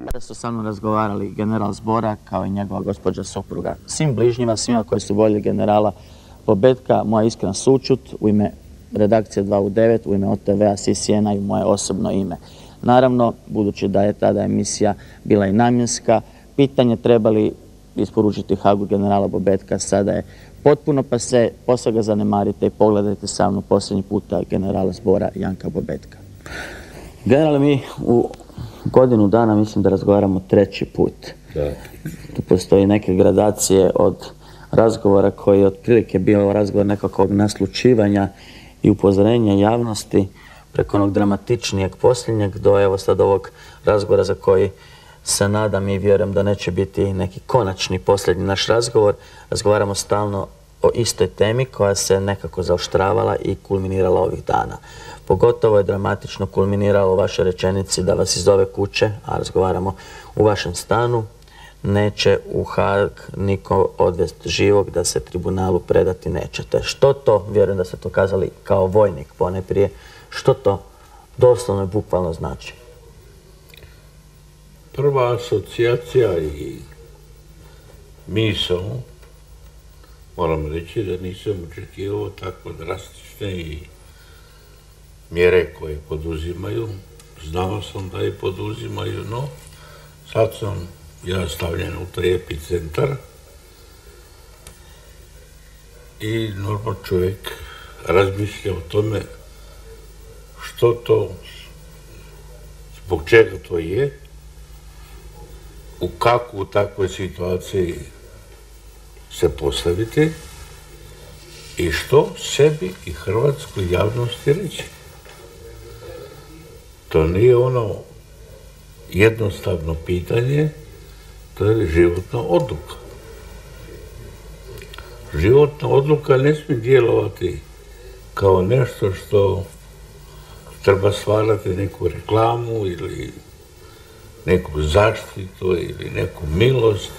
Kada su sa mnom razgovarali general Zbora kao i njegova gospođa supruga. Svim bližnjima, svima koji su voljeli generala Bobetka, moja iskrena sućut u ime redakcije 2 u 9, u ime OTV-a, CCN-a i moje osobno ime. Naravno, budući da je tada emisija bila i namjenska, pitanje trebali isporučiti Hagu generala Bobetka sada je potpuno pase, posle ga zanemarite i pogledajte sa mnom posljednji puta generala Zbora Janka Bobetka. Generale, mi u godinu dana mislim da razgovaramo 3. put. Tu postoji neke gradacije od razgovora koji je otprilike bio razgovor nekakvog naslučivanja i upozorenja javnosti preko onog dramatičnijeg posljednjeg do evo sad ovog razgovora za koji se nadam i vjerujem da neće biti neki konačni posljednji naš razgovor. Razgovaramo stalno o istoj temi koja se nekako zaoštravala i kulminirala ovih dana. Pogotovo je dramatično kulminiralo u vašoj rečenici da vas iz ove kuće, a razgovaramo u vašem stanu, neće u Haag niko odvesti živog, da se tribunalu predati nećete. Što to, vjerujem da ste to kazali kao vojnik ponajprije, što to doslovno i bukvalno znači? Prva asocijacija i misao, moram reći da nisam očekivao tako drastične i mjere koje poduzimaju. Znao sam da je poduzimaju, no sad sam ja stavljen u taj epicentar i normalno čovjek razmišlja o tome što to, zbog čega to je, u kakvu u takvoj situaciji se postaviti i što sebi i hrvatskoj javnosti reći. To nije ono jednostavno pitanje, to je životna odluka. Životna odluka ne smije djelovati kao nešto što treba stvarati neku reklamu ili neku zaštitu ili neku milost,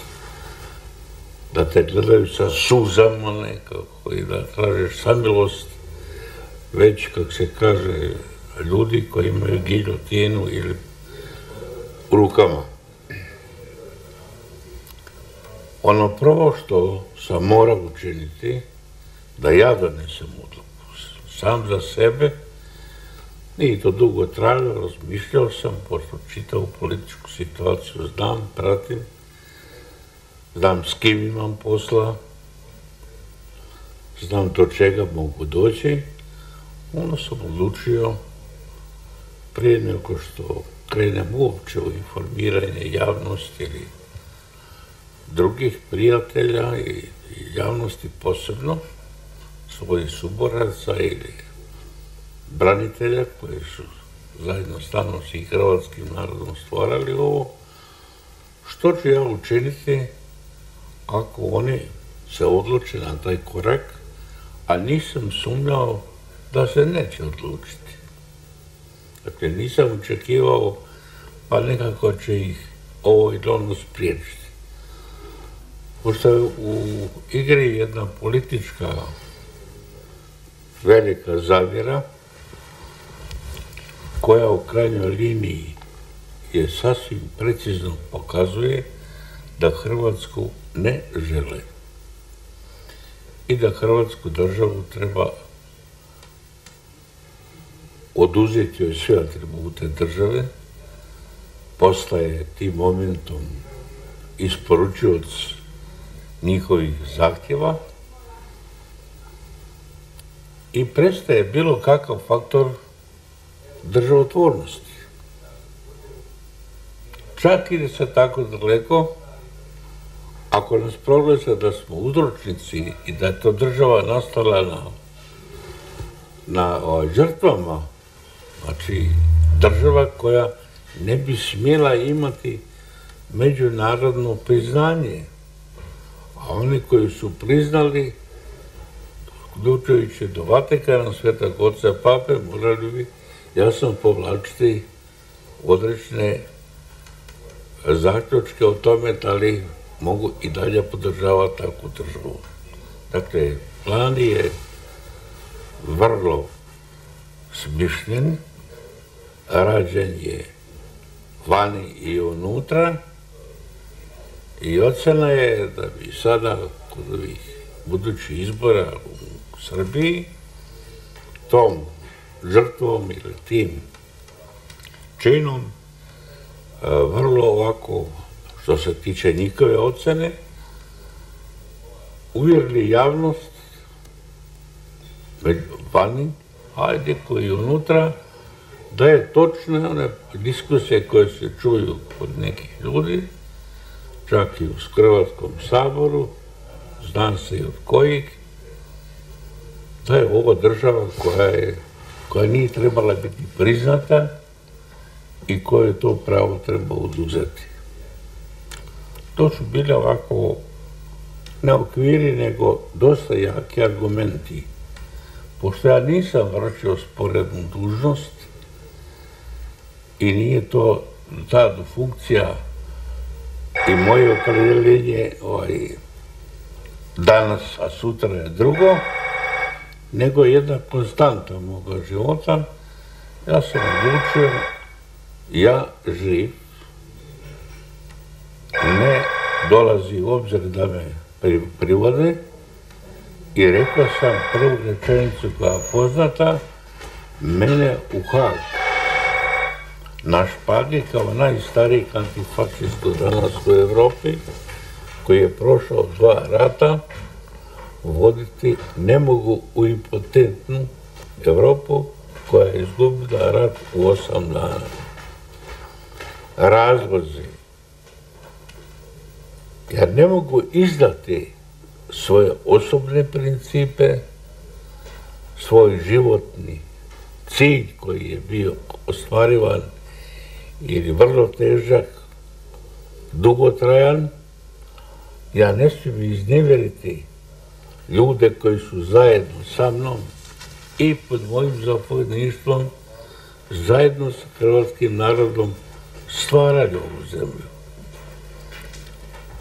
da te gledaju sa suzama nekako i da tražeš samilost, već, kako se kaže, ljudi koji imaju giljotinu ili u rukama. Ono prvo što sam morao učiniti, da ja donesem odluku, sam za sebe, nije to dugo trajalo, razmišljao sam, pošto čitavu političku situaciju znam, pratim, znam s kim imam posla, znam do čega mogu doći, onda sam odlučio, prije nego što krenem uopće u informiranje javnosti ili drugih prijatelja i javnosti posebno, svojih suboraca ili branitelja koji su zajedno sa mnom i hrvatskim narodom stvarali ovo, što ću ja učiniti ako oni se odluče na taj korak, a nisam sumnjao da se neće odlučiti. Dakle, nisam očekivao pa nekako će ih ovo ili ono spriječiti. Pošto je u igri jedna politička velika zavjera koja u krajnjoj liniji je sasvim precizno pokazuje da Hrvatsku ne žele i da Hrvatsku državu treba oduzeti joj sve atribute države, postaje tim momentom isporučioc njihovih zahtjeva i prestaje bilo kakav faktor državotvornosti. Čak ide se tako daleko, ako nas progleda da smo uzročnici i da je to država nastala na žrtvama, znači država koja ne bi smjela imati međunarodno priznanje, a oni koji su priznali, uključujući do Vatikana, Svetog Oca Pape, morali bi jasno povlačiti određene zaključke o tome da li mogu i dalje podržavati takvu državu. Dakle, plan je vrlo smišljen, rađen je vani i unutra. I ocena je da bi sada kod ovih budućih izbora u Srbiji tom žrtvom ili tim činom vrlo ovako, što se tiče njihove ocene, uvjerili javnost vani, ajde koji unutra, da je točne one diskusije koje se čuju od nekih ljudi, čak i u Hrvatskom saboru, zna se i od kojih, da je ovo država koja nije trebala biti priznata i koje to pravo treba oduzeti. To su bile ovako ne okviri, nego dosta jaki argumenti. Pošto ja nisam vršio sporednu dužnost i nije to ta funkcija i moje opredjeljenje danas, a sutra je drugo, nego jedna konstanta moga života. Ja sam odlučio, ja živ, ne dolazi u obzir da me privode i rekao sam prvu rečenicu koja je poznata, mene u Hag, na špagi kao najstariji antifašist danas u Evropi, koji je prošao 2 rata, voditi ne mogu u impotentnu Evropu koja je izgubila rat u 8 dana. Razlozi. Ja ne mogu izdati svoje osobne principe, svoj životni cilj koji je bio ostvarivan ili vrlo težak, dugotrajan. Ja ne smijem iznevjeriti ljude koji su zajedno sa mnom i pod mojim zapovjedništvom, zajedno sa hrvatskim narodom stvarali ovu zemlju.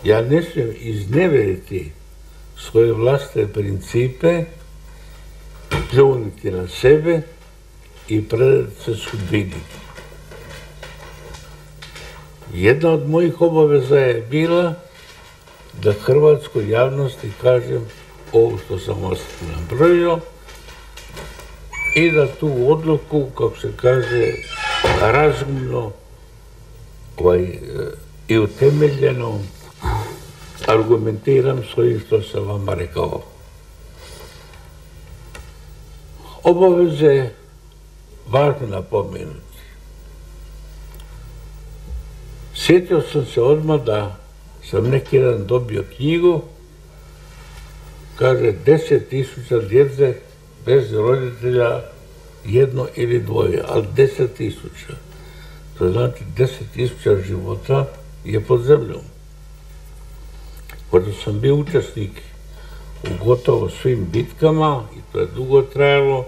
Ja ne smijem iznevjeriti svoje vlastne principe, pljuniti na sebe i predati se sudbini. Jedna od mojih obaveza je bila da hrvatskoj javnosti kažem ovo što sam vas nabrojio i da tu odluku, kako se kaže, razumno i utemeljeno argumentiram s ovim što sam vama rekao. Obaveze je važno napomenuti. Sjetio sam se odmah da sam neki dan dobio knjigu, kaže 10.000 djece bez roditelja, 1 ili 2, ali 10.000. To znači 10.000 života je pod zemljom. Pošto sam bio učesnik u gotovo svim bitkama i to je dugo trajalo,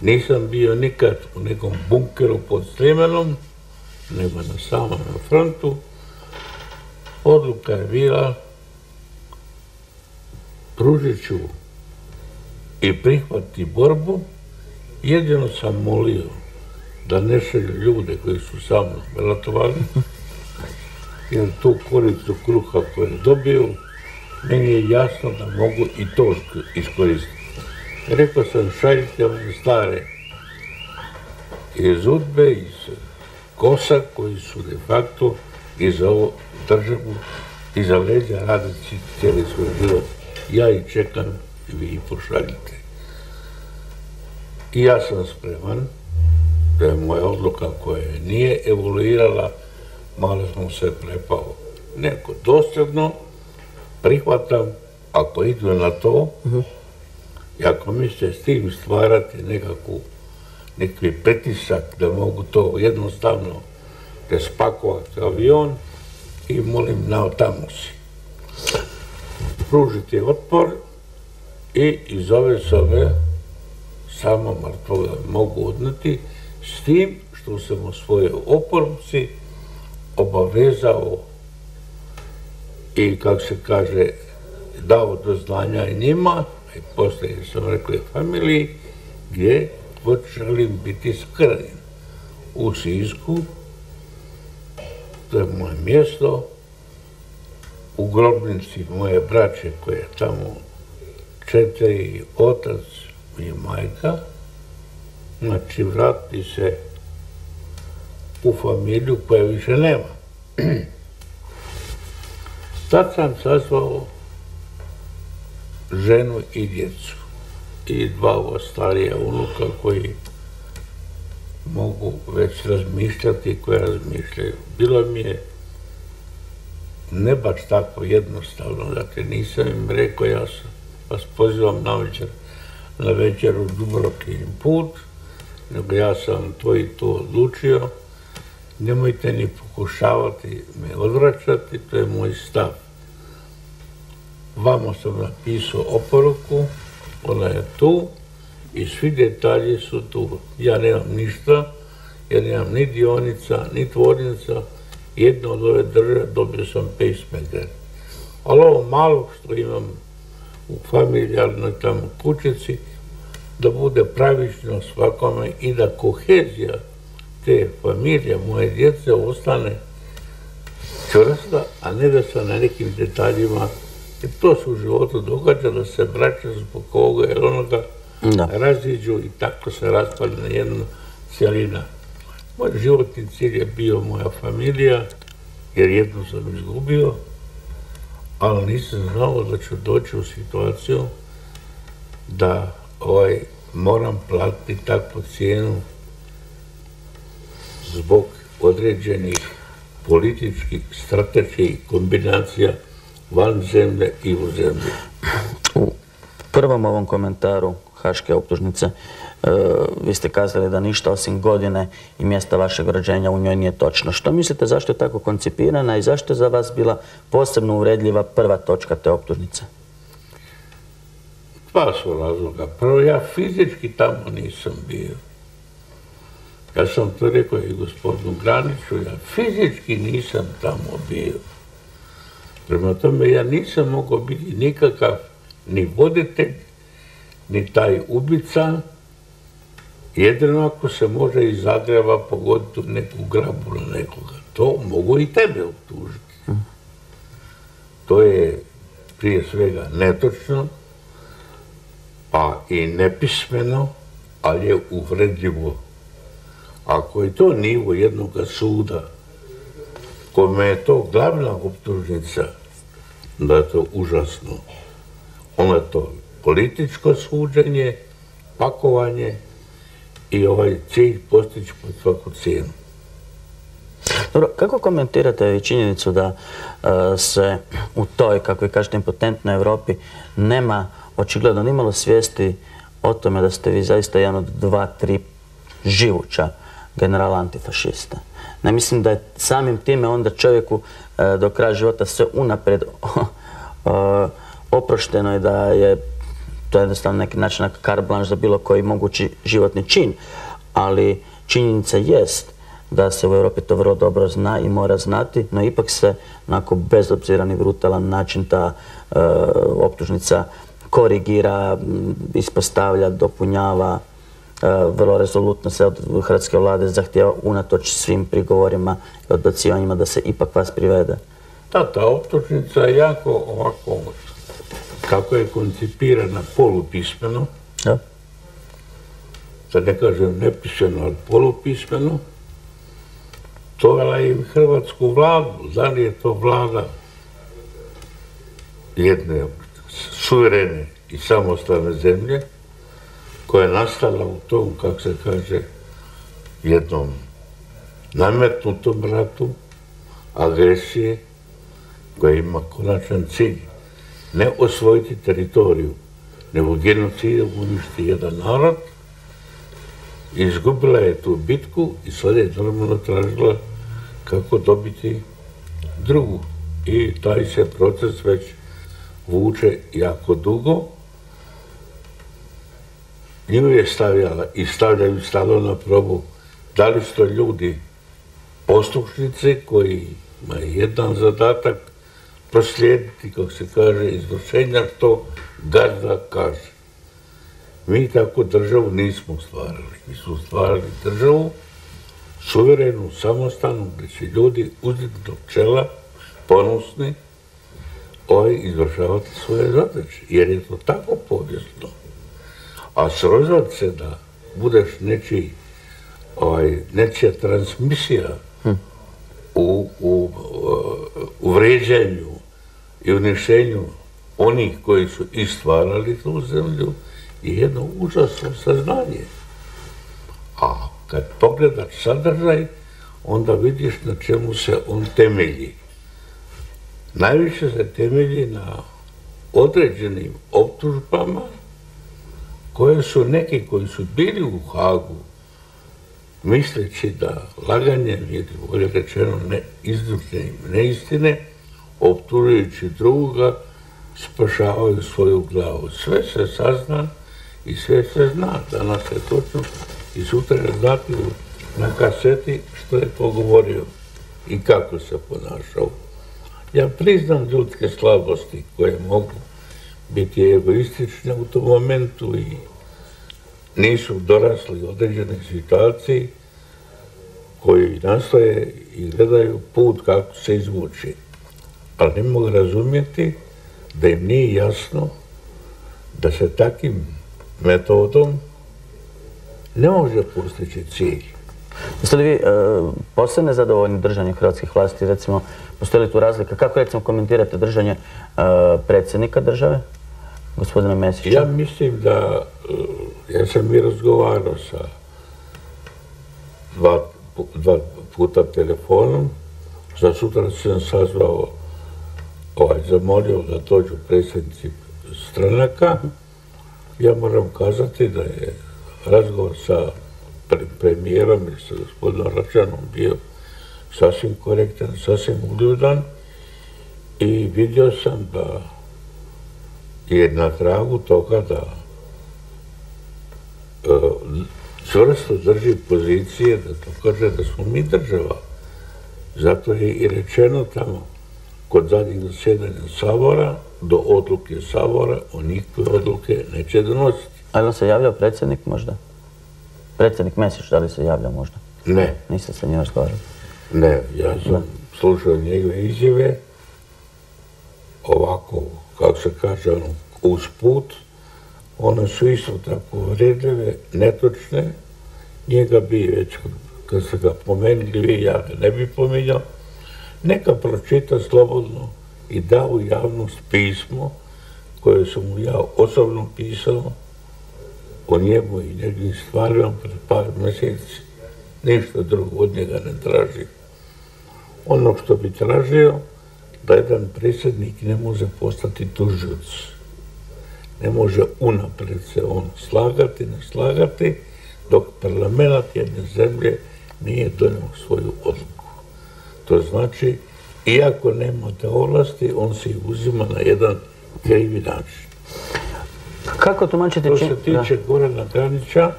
nisam bio nikad u nekom bunkeru pod Sljemanom, nego na samom frontu. Odluka je bila, pružit ću i prihvatiti borbu, jedino sam molio da ne šalju ljude koji su sa mnom ratovali, jer tu koricu kruha koju dobiju, meni je jasno da mogu i to iskoristiti. Rekao sam, šaljite one stare iz UDBE, iz KOS-a, koji su de facto i za ovu državu, i za leđa radeći cijeli svoj život. Ja ih čekam i vi ih pošaljite. I ja sam spreman, da je moja odluka koja nije evoluirala, malo sam se prepao. Neko dosljedno prihvatam, ako idu na to, i ako mislite s tim stvarati neki pritisak da mogu to jednostavno da spakovati avion i molim na tamo si. Pružiti otpor i iz ove sobe samo mrtvoga mogu odneti, s tim što sam u svojoj oporci obavezao i, kako se kaže, dao do znanja i njima, i poslije sam rekao i familiji, gdje želim biti skrnjen. U Sisku, to je moje mjesto, u grobnici moje braće koje je tamo 4, otac i majka, znači vrati se u familiju koja više nema. Tad sam sazvao ženu i djecu i 2 starija unuka koji mogu već razmišljati, koje razmišljaju. Bilo mi je ne baš tako jednostavno, dakle nisam im rekao ja vas pozivam na večer u Dubrovkin put, nego ja sam to i to odlučio, nemojte ni pokušavati me odvraćati, to je moj stav. Vama sam napisao oporuku, ona je tu i svi detalji su tu. Ja nemam ništa, ja nemam ni dionica, ni tvornica, jedno od ove države dobio sam pacemaker. Ali ovo malo što imam u familijarnoj tamo kućici, da bude pravično svakome i da kohezija te familije, moje djece, ostane čvrsta, a ne da se na nekim detaljima, jer to se u životu događa, da se braća zbog ovoga ili onoga raziđu i tako se raspali na jednu cjelina. Moj životni cilj je bio moja familija, jer jednu sam izgubio, ali nisam znao da ću doći u situaciju da moram platiti takvu cijenu zbog određenih političkih, strateških kombinacija van zemlje i u zemlji. U prvom ovom komentaru haške optužnice vi ste kazali da ništa osim godine i mjesta vašeg rođenja u njoj nije točno. Što mislite, zašto je tako koncipirana i zašto je za vas bila posebno uvredljiva prva točka te optužnice? 2 su razloga. Prvo, ja fizički tamo nisam bio. Ja sam to rekao i gospodinu Graniću, ja fizički nisam tamo bio. Prema tome, ja nisam mogao biti nikakav ni voditelj, ni taj ubica, jedino ako se može iz Zagreba pogoditi u neku grabu na nekoga. To mogu i tebe optužiti. To je prije svega netočno, pa i nepismeno, ali je uvredljivo. Ako je to nivo jednog suda, kome je to glavna optužnica, da je to užasno. Ono je to političko suđenje, pakovanje i ovaj cilj postići pod svaku cijenu. Dobro, kako komentirate činjenicu da se u toj, kako vi kažete, impotentnoj Europi nema očigledno nimalo svijesti o tome da ste vi zaista jedan od 2, 3 živuća generala antifašista? Ne mislim da je samim time onda čovjeku do kraja života sve unaprijed oprošteno i da je to jednostavno neki način carte blanche za bilo koji mogući životni čin, ali činjenica jest da se u Europi to vrlo dobro zna i mora znati, no ipak se onako bezobziran i brutalan način ta optužnica korigira, ispostavlja, dopunjava. Vrlo rezolutno se od hrvatske vlade zahtijeva unatoč svim prigovorima i odbacivanjima da se ipak vas privede. Ta optužnica je jako ovako, kako je koncipirana, polupismeno. Da ne kažem nepismeno, ali polupismeno. To je i hrvatsku vladu. Da li je to vlada jedne suverene i samostalne zemlje koja je nastala u tom, kako se kaže, jednom nametnutom ratu, agresije, koja ima konačan cilj ne osvojiti teritoriju, nego genocidom uništiti jedan narod. Izgubila je tu bitku i sad je normalno tražila kako dobiti drugu. I taj se proces već vuče jako dugo. Nju je stavljala i stavljaju stalno na probu da li su to ljudi poslušnici koji imaju jedan zadatak proslijediti, kako se kaže, izvršenja što gazda kaže. Mi tako državu nismo stvarali. Mi smo stvarali državu suverenu, samostalnu, gdje će ljudi uzdignutog čela, ponosni, izvršavati svoje zadaće, jer je to tako povijesno. A srozati se da budeš nečija transmisija u vređanju i uništenju onih koji su i stvarali tu zemlju je jedno užasno saznanje. A kad pogledaš sadržaj, onda vidiš na čemu se on temelji. Najviše se temelji na određenim optužbama koje su neki koji su bili u Hagu, misleći da laganjem ili bolje rečeno iznošenjem neistine, optužujući druga, spašavaju svoju glavu. Sve se sazna i sve se zna. Danas je točno i sutra je znati na kaseti što je pogovorio i kako se ponašao. Ja priznam ljudske slabosti koje mogu biti egoistične u tom momentu i nisu dorasli određenoj situaciji koji nastoje i gledaju put kako se izvući. Ali ne mogu razumjeti da im nije jasno da se takvim metodom ne može postići cilj. Jeste li vi posebno nezadovoljni držanjem hrvatskih vlasti? Recimo, postoji li tu razlika? Kako recimo komentirate držanje predsjednika države, gospodina Mesića? Ja mislim da, ja sam i razgovarao sa dva puta telefonom, za sutra sam sazvao, zamolio da dođu predsjednici stranaka. Ja moram kazati da je razgovor sa premijerom i sa gospodinom Račanom bio sasvim korektan, sasvim uljudan i vidio sam da je na tragu toga da čvrsto drži pozicije, da to kaže da smo mi država. Zato je i rečeno tamo kod zadnjeg zasjedanja Sabora, do odluke Sabora, on nikakve odluke neće donositi. Ali on se javljao predsjednik možda? Predsjednik Mesić, da li se javlja možda? Ne. Niste se njima razgovarali? Ne, ja sam slušao njegove izjave, ovako, kako se kaže, usput. One su isto tako uvredljive, netočne. Njega bi već, kad ste ga pomenuli, vi, ja ga ne bi pominjao. Neka pročita slobodno i da u javnost pismo koje sam mu ja osobno pisao o njemu i njegovim stvarima pred par mjeseci. Ništa drugo od njega ne traži. Ono što bi tražio, da jedan predsjednik ne može postati tužilac. Ne može unaprijed se on slagati, ne slagati, dok parlament jedne zemlje nije donio svoju odluku. To znači, iako nema te ovlasti, on se uzima na jedan krivi način. Kako tumačite što se tiče Gorana Granića,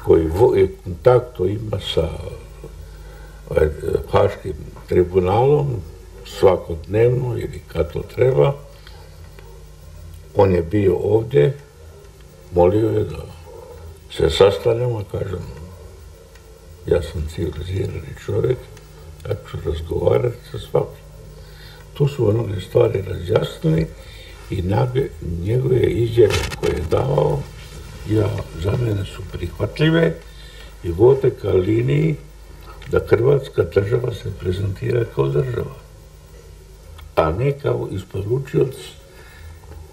koji kontakto ima sa Haškim tribunalom svakodnevno ili kad to treba, on je bio ovdje, molio je da se sastanemo, kažem, ja sam civilizirani čovjek, kako ću razgovarati sa svakim. Tu su mnoge stvari razjasnili i njegove izjave koje je davao, za mene su prihvatljive i vode ka liniji da Hrvatska država se prezentira kao država, a ne kao isporučioc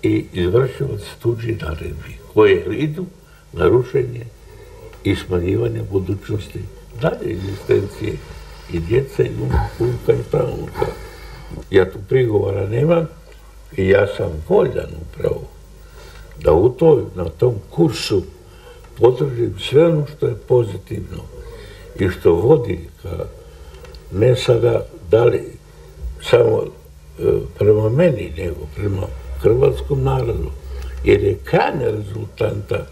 i izvršilac tuđih naredbi, koje idu na rušenje i smanjivanje budućnosti dalje egzistencije i djece i unuka i pravunuka. Ja tu prigovora nemam i ja sam voljan upravo da na tom kursu podržim sve ono što je pozitivno i što vodi ka ne sada da li samo prema meni, nego prema hrvatskom narodu. Jer je krajnja rezultanta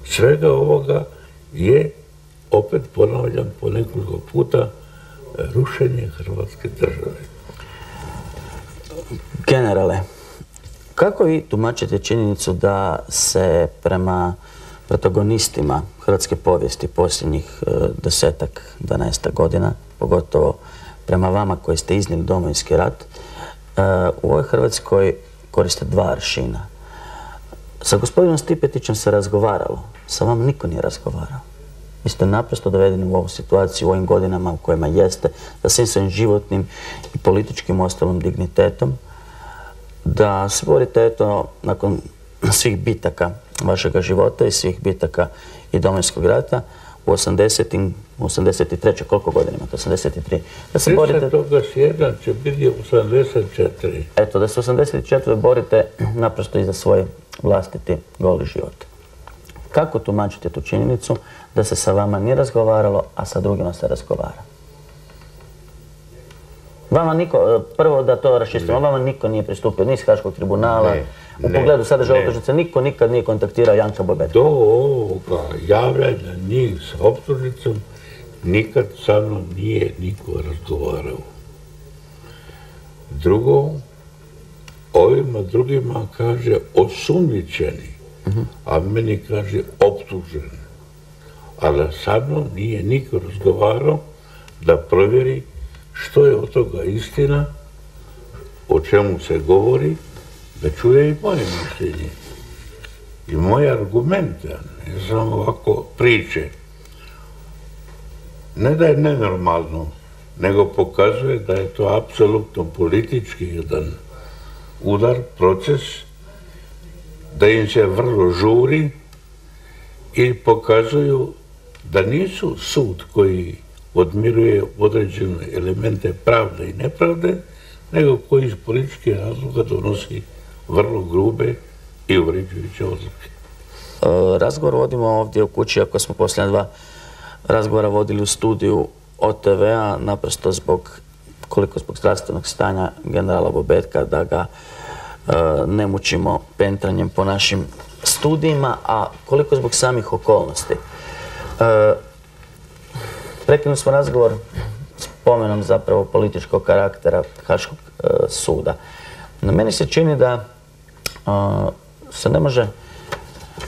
svega ovoga je, opet ponavljam po nekoliko puta, rušenje Hrvatske države. Generale, kako vi tumačite činjenicu da se prema protagonistima hrvatske povijesti posljednjih 10-12 godina, pogotovo prema vama koji ste iznijeli Domovinski rat, u ovoj Hrvatskoj koriste dva aršina. Sa gospodinom Stipetićem se razgovaralo, sa vama niko nije razgovarao. Vi ste naprosto dovedeni u ovu situaciju u ovim godinama u kojima jeste, da svim svojim životnim i političkim ostalim dignitetom, da se borite, eto, nakon svih bitaka vašega života i svih bitaka i Domovinskog rata, u 83. koliko godina imate? 83. Da se borite... 10.7. će biti 84. Eto, da se 84. borite naprosto i za svoj vlastiti goli život. Kako tumačite tu činjenicu da se sa vama nije razgovaralo, a sa drugima se razgovara? Vama niko, prvo da to raščistimo, vama niko nije pristupio ni iz Haškog tribunala, u pogledu sadržaja optužnice, niko nikad nije kontaktirao Janka Bobetka. Do ovoga javljanja njih s optužnicom nikad sa mnom nije niko razgovarao. Drugo, ovima drugima kaže osumnjičeni, a meni kaže optuženi. Ali sa mnom nije niko razgovarao da provjeri što je od toga istina, o čemu se govori, da čuje i moje mišljenje. I moje argumente, ne samo ovako priče. Ne da je nenormalno, nego pokazuje da je to apsolutno politički jedan udar, proces, da im se vrlo žuri i pokazuju da nisu sud koji odmiruje određene elemente pravde i nepravde, nego koji iz političkih razloga donosi vrlo grube i uvređujuće odluke. Razgovor vodimo ovdje u kući, ako smo posljednja dva razgovora vodili u studiju OTV-a, naprosto koliko zbog zdravstvenog stanja generala Bobetka, da ga ne mučimo pentranjem po našim studijima, a koliko zbog samih okolnosti. Prekinuli smo razgovor spomenom zapravo političkog karaktera Haškog suda. Na meni se čini da se ne može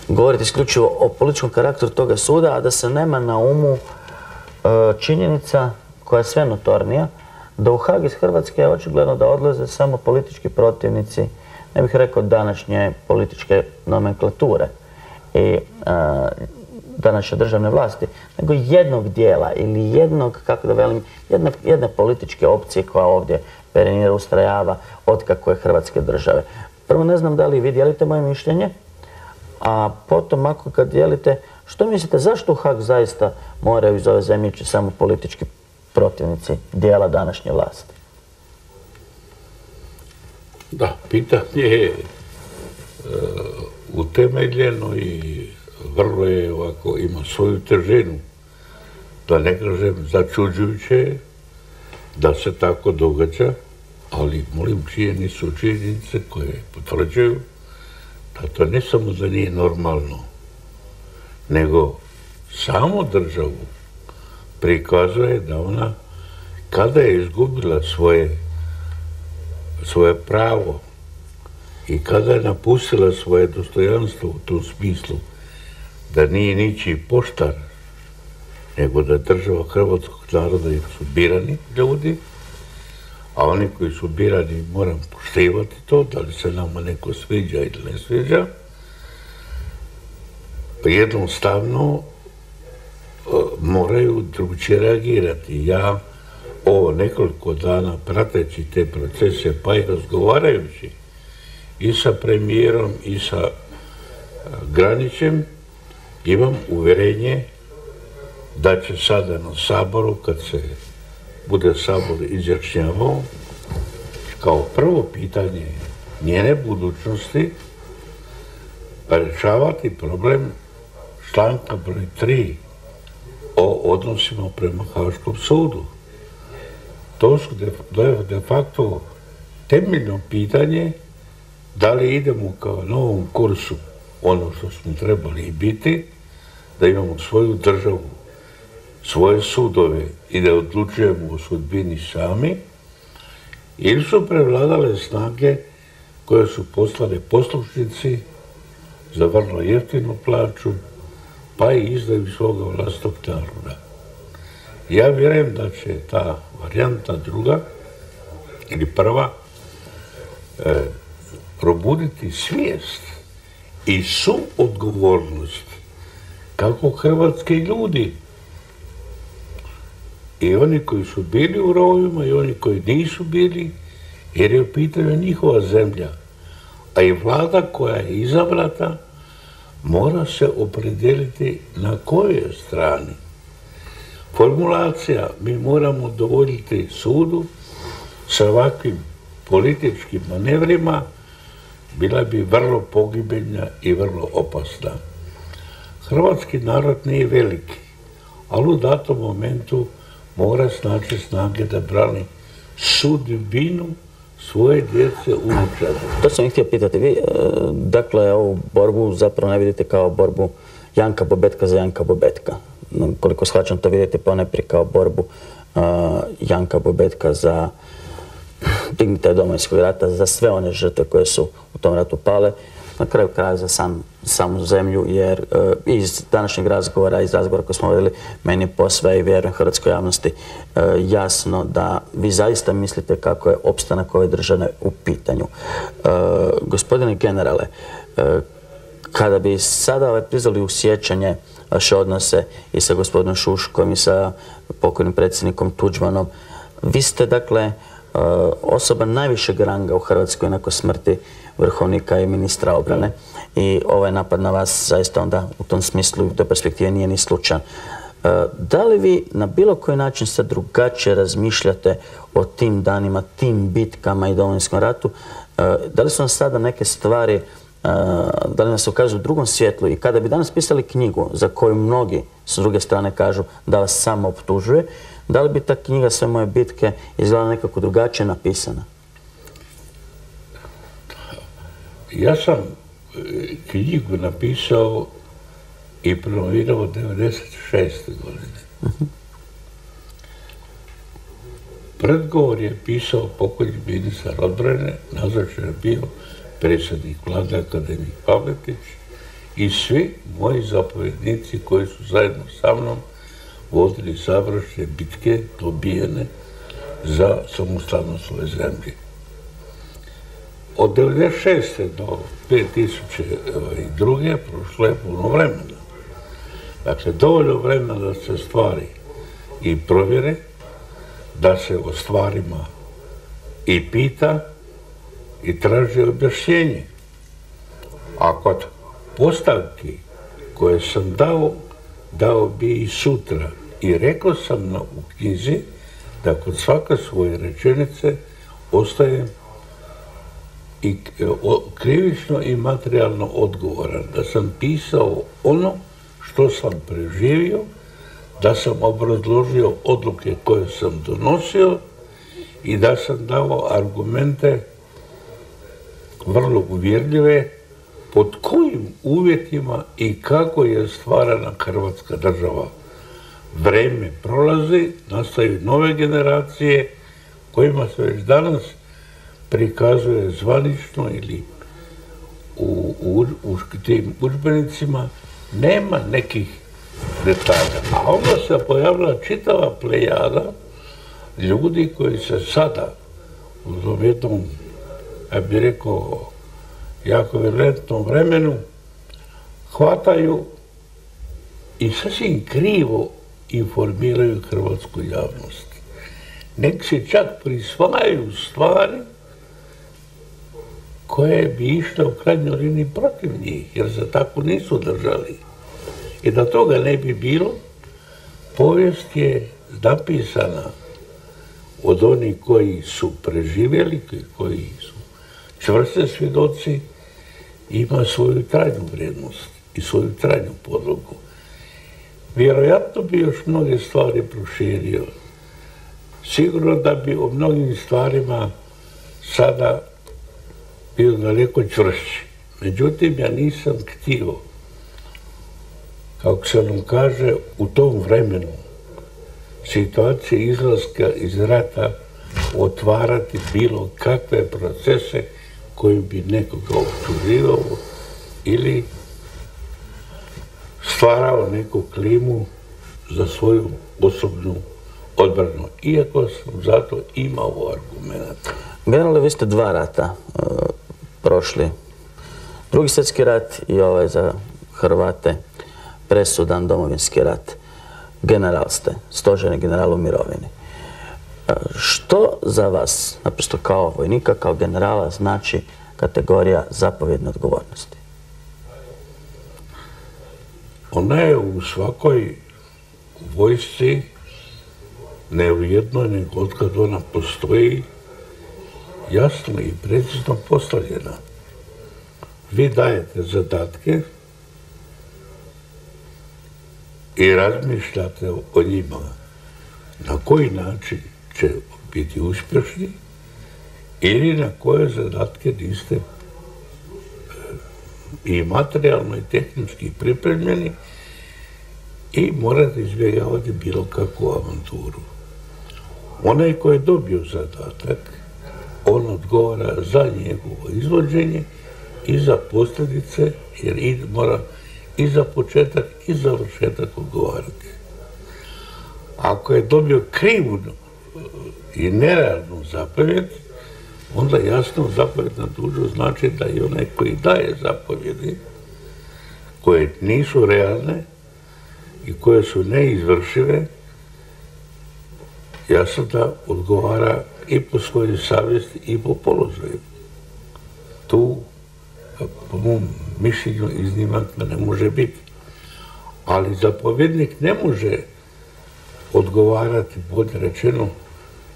govoriti isključivo o političkom karakteru toga suda, a da se nema na umu činjenica koja je sve notornija, da u Hag iz Hrvatske je očigledno da odlaze samo politički protivnici, ne bih rekao današnje političke nomenklature i današnje državne vlasti, nego jednog dijela ili jednog, kako da velim, jedne političke opcije koja ovdje perenira, ustrajava otkako je Hrvatske države. Prvo, ne znam da li vi dijelite moje mišljenje, a potom, ako kad dijelite, što mislite, zašto u Hag zaista moraju iz ove zemlje ići samo politički protivnici dijela današnje vlasti? Da, pitanje je utemeljeno i vrlo je ovako, ima svoju težinu. Da ne kažem začuđujuće da se tako događa, ali molim, činjenice su činjenice koje potvrđuju da to ne samo da nije normalno, nego samo državu prikazuje da ona, kada je izgubila svoje pravo i kada je napustila svoje dostojanstvo u tom smislu, da nije ničiji poštar, nego da je država hrvatskog naroda jer su birani ljudi, a oni koji su birani moram poštivati to, da li se nama neko sviđa ili ne sviđa, jednostavno moraju drugčije reagirati. Ja ovo nekoliko dana prateći te procese pa i razgovarajući i sa premijerom i sa Granićem, imam uvjerenje da će sada na Saboru, kad se bude Sabor izjašnjavao, kao prvo pitanje njene budućnosti rješavati problem članka broj 3 o odnosima prema Haškom sudu. To je de facto temeljno pitanje da li idemo kao novom kursu ono što smo trebali i biti, da imamo svoju državu, svoje sudove i da odlučujemo o sudbini sami, ili su prevladale snage koje su postale poslušnici za vrlo jeftinu plaću pa i izdaju svoga vlastnog naroda. Ja vjerujem da će ta varijanta druga ili prva probuditi svijest i suodgovornost kako hrvatski ljudi i oni koji su bili u rovima i oni koji nisu bili, jer je u pitanju njihova zemlja, a i vlada koja je izabrata mora se opredijeliti na kojoj strani. Formulacija mi moramo dovoljiti sudu sa ovakvim političkim manevrima bila bi vrlo pogibeljna i vrlo opasna. Hrvatski narod nije veliki, ali u datom momentu mora snaći snage da brani sudbinu svoje djece unučara. To sam ih htio pitati. Vi, dakle, ovu borbu zapravo ne vidite kao borbu Janka Bobetka za Janka Bobetka. Koliko shvaćam, to vidite ponajprije kao borbu Janka Bobetka za dignitet Domovinskog rata, za sve one žrtve koje su u tom ratu pale, na kraju kraja za samu zemlju, jer iz današnjeg razgovora, iz razgovora koji smo vodili, meni je posve i vjerujem hrvatskoj javnosti jasno da vi zaista mislite kako je opstanak ove države u pitanju. Gospodine generale, kada bi sada prizvali u sjećanje vaše odnose i sa gospodinom Šuškom i sa pokojnim predsjednikom Tuđmanom, vi ste dakle osoba najvišeg ranga u Hrvatskoj nakon smrti vrhovnika i ministra obrane i ovaj napad na vas zaista onda u tom smislu i do perspektive nije ni slučajan. Da li vi na bilo koji način sad drugačije razmišljate o tim danima, tim bitkama i Domovinskom ratu? Da li su vam sada neke stvari, da li nas se ukazuju u drugom svjetlu i kada bi danas pisali knjigu za koju mnogi s druge strane kažu da vas samo optužuje, da li bi ta knjiga Sve moje bitke izgledala nekako drugačije napisana? Ja sam knjigu napisao i promovirao 1996. godine. Predgovor je pisao pokojni ministar odbrane, nazočan je bio predsjednik Vlade akademik Pavletić i svi moji zapovjednici koji su zajedno sa mnom vodili završne bitke dobijene za samostalnost ove zemlje. Od 1996. do 2002. prošlo je puno vremena. Dakle, dovoljno vremena da se stvari i provjere, da se o stvarima i pita i traži objašnjenje. A kod postavki koje sam dao bi i sutra. I rekao sam u knjizi da kod svake svoje rečenice ostajem i krivično i materijalno odgovoran. Da sam pisao ono što sam preživio, da sam obrazložio odluke koje sam donosio i da sam dao argumente vrlo uvjerljive pod kojim uvjetima i kako je stvarana Hrvatska država. Vreme prolazi, nastaju nove generacije kojima se već danas prikazuje zvanično ili u tim udžbenicima nema nekih detalja. A onda se pojavila čitava plejada ljudi koji se sada u jednom, ja bih rekao, jako virulentnom vremenu hvataju i sasvim krivo informiraju hrvatsku javnost. Nek se čak prisvajaju stvari koje bi išle u krajnjoj liniji protiv njih, jer se tako nisu držali. I da toga ne bi bilo, povijest je napisana od onih koji su preživjeli, koji su čvrste svjedoci, ima svoju trajnu vrijednost i svoju trajnu podlogu. Vjerojatno bi još mnoge stvari proširio. Sigurno da bi o mnogim stvarima sada bio daleko čvršći. Međutim, ja nisam htio, kako se nam kaže, u tom vremenu situacije izlaska iz rata otvarati bilo kakve procese koji bi nekoga optuživao ili stvarao neku klimu za svoju osobnu odbranu, iako sam zato imao argumenta. Generale, vi ste 2 rata prošli. Drugi svjetski rat i ovaj za Hrvate presudan Domovinski rat. General ste, stožerni general u mirovini. Što za vas, naprosto kao vojnika, kao generala, znači kategorija zapovjedne odgovornosti? Ona je u svakoj vojsci, ne u jednoj, nego otkad ona postoji, jasno i precizno postavljena. Vi dajete zadatke i razmišljate o njima na koji način će biti uspješni ili na koje zadatke niste i materijalno i tehnički pripremljeni i morate izbjegavati bilo kakvu avanturu. Onaj ko je dobio zadatak, on odgovara za njegovo izvođenje i za posljedice, jer mora i za početak i za završetak odgovarati. Ako je dobio krivu i nerealnu zapovjed, onda jasno zapovjedna dužnost znači da i onaj koji daje zapovjedi, koje nisu realne i koje su neizvršive, jasno da odgovara i po svojoj savjesti i po položaju. Tu, po mom mišljenju, iznimaka ne može biti. Ali zapovjednik ne može odgovarati, bolje rečeno,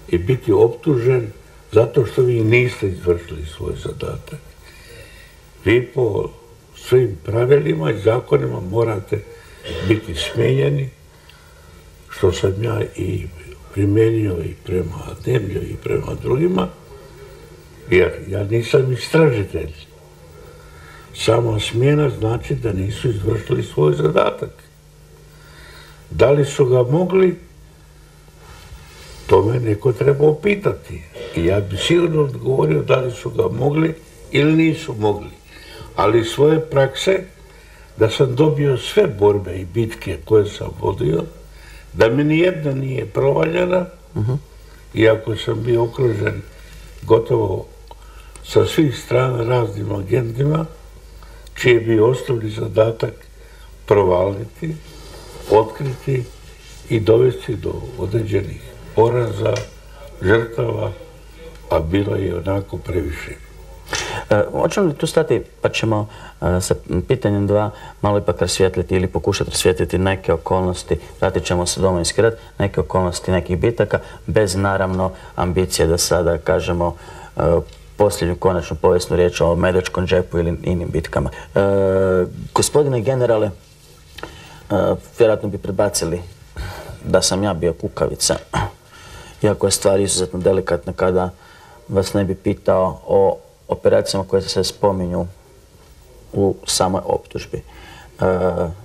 i biti optužen zato što vi niste izvršili svoj zadatak. Vi po svim pravilima i zakonima morate biti smijenjeni, što sam ja i primjenio i prema Demlju i prema drugima, jer ja nisam istražitelj. Sama smjena znači da nisu izvršili svoj zadatak. Da li su ga mogli, to me neko treba pitati. I ja bi sigurno odgovorio da li su ga mogli ili nisu mogli. Ali svoje prakse, da sam dobio sve borbe i bitke koje sam vodio, da mi nijedna nije provaljena, iako sam bio okružen gotovo sa svih strana raznim agentima, čiji je bio osnovni zadatak provaliti, otkriti i dovesti do određenih poraza, žrtava, a bilo je onako previše. Hoćemo li tu stati pa ćemo sa pitanjem 2 malo ipak rasvijetliti ili pokušati rasvijetliti neke okolnosti, vratit ćemo se Domovinski rat, neke okolnosti nekih bitaka, bez naravno ambicije da sada kažemo posljednju konačnu povijesnu riječ o Medačkom džepu ili inim bitkama. Gospodine generale, vjerojatno bi predbacili da sam ja bio kukavica, iako je stvar izuzetno delikatna kada vas ne bi pitao o operacijama koje se spominju u samoj optužbi.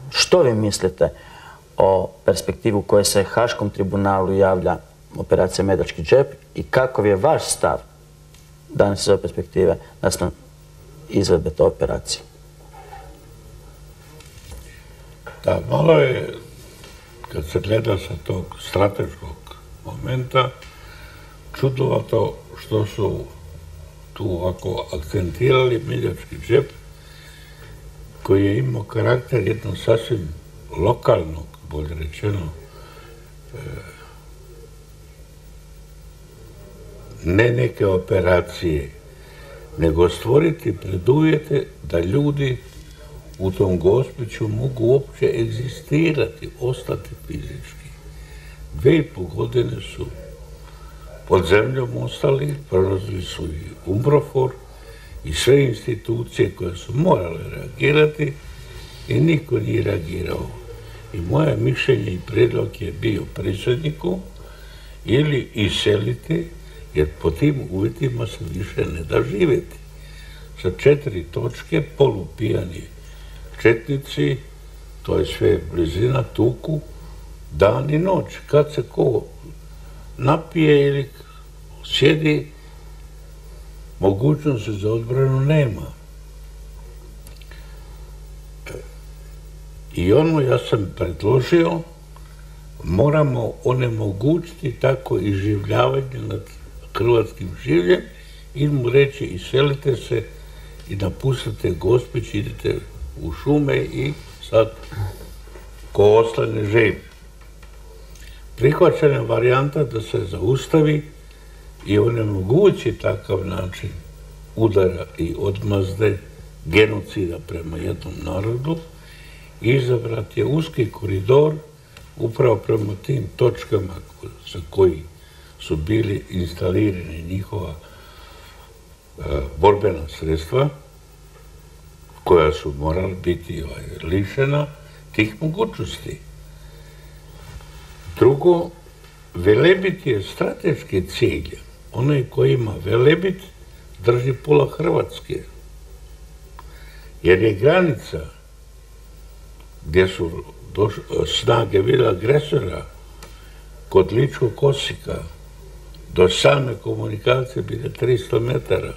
Što vi mislite o perspektivu koje se Haškom tribunalu javlja operacija Medački džep i kakav je vaš stav danas iz ove perspektive naspram izvedbe te operacije? Da, malo je, kad se gleda sa tog strateškog momenta, čudovato što su tu ovako akcentirali Medački džep, koji je imao karakter jednog sasvim lokalnog, bolje rečeno, ne neke operacije, nego stvoriti preduvjete da ljudi u tom Gospiću mogu uopće egzistirati, ostati fizički. 2,5 godine su pod zemljom ostali, prolazili su i Umrofor i sve institucije koje su morale reagirati i niko nije reagirao. I moje mišljenje i prijedlog je bio predsjedniku ili iseliti, jer po tim uvjetima se više ne da živjeti. Sa 4 točke, polupijani četnici, to je sve blizina, tuku, dan i noć. Kad se ko napije ili sjedi, mogućnosti za odbranu nema. I ja sam predložio, moramo onemogućiti tako iživljavanje nad hrvatskim življem i mu reći iselite se i napustite Gospić, idete u šume i sad ko ostane živ. Prihvaćena varijanta da se zaustavi i onemogući takav način udara i odmazde, genocida prema jednom narodu, izabrat je uski koridor upravo prema tim točkama sa koji su bili instalirani njihova borbena sredstva, koja su morala biti lišena tih mogućnosti. Drugo, Velebit je strateški cilj. Onaj koji ima Velebit drži pola Hrvatske. Jer je granica gdje su snage bile agresora kod Ličkog Osijeka do same komunikacije bile 300 metara.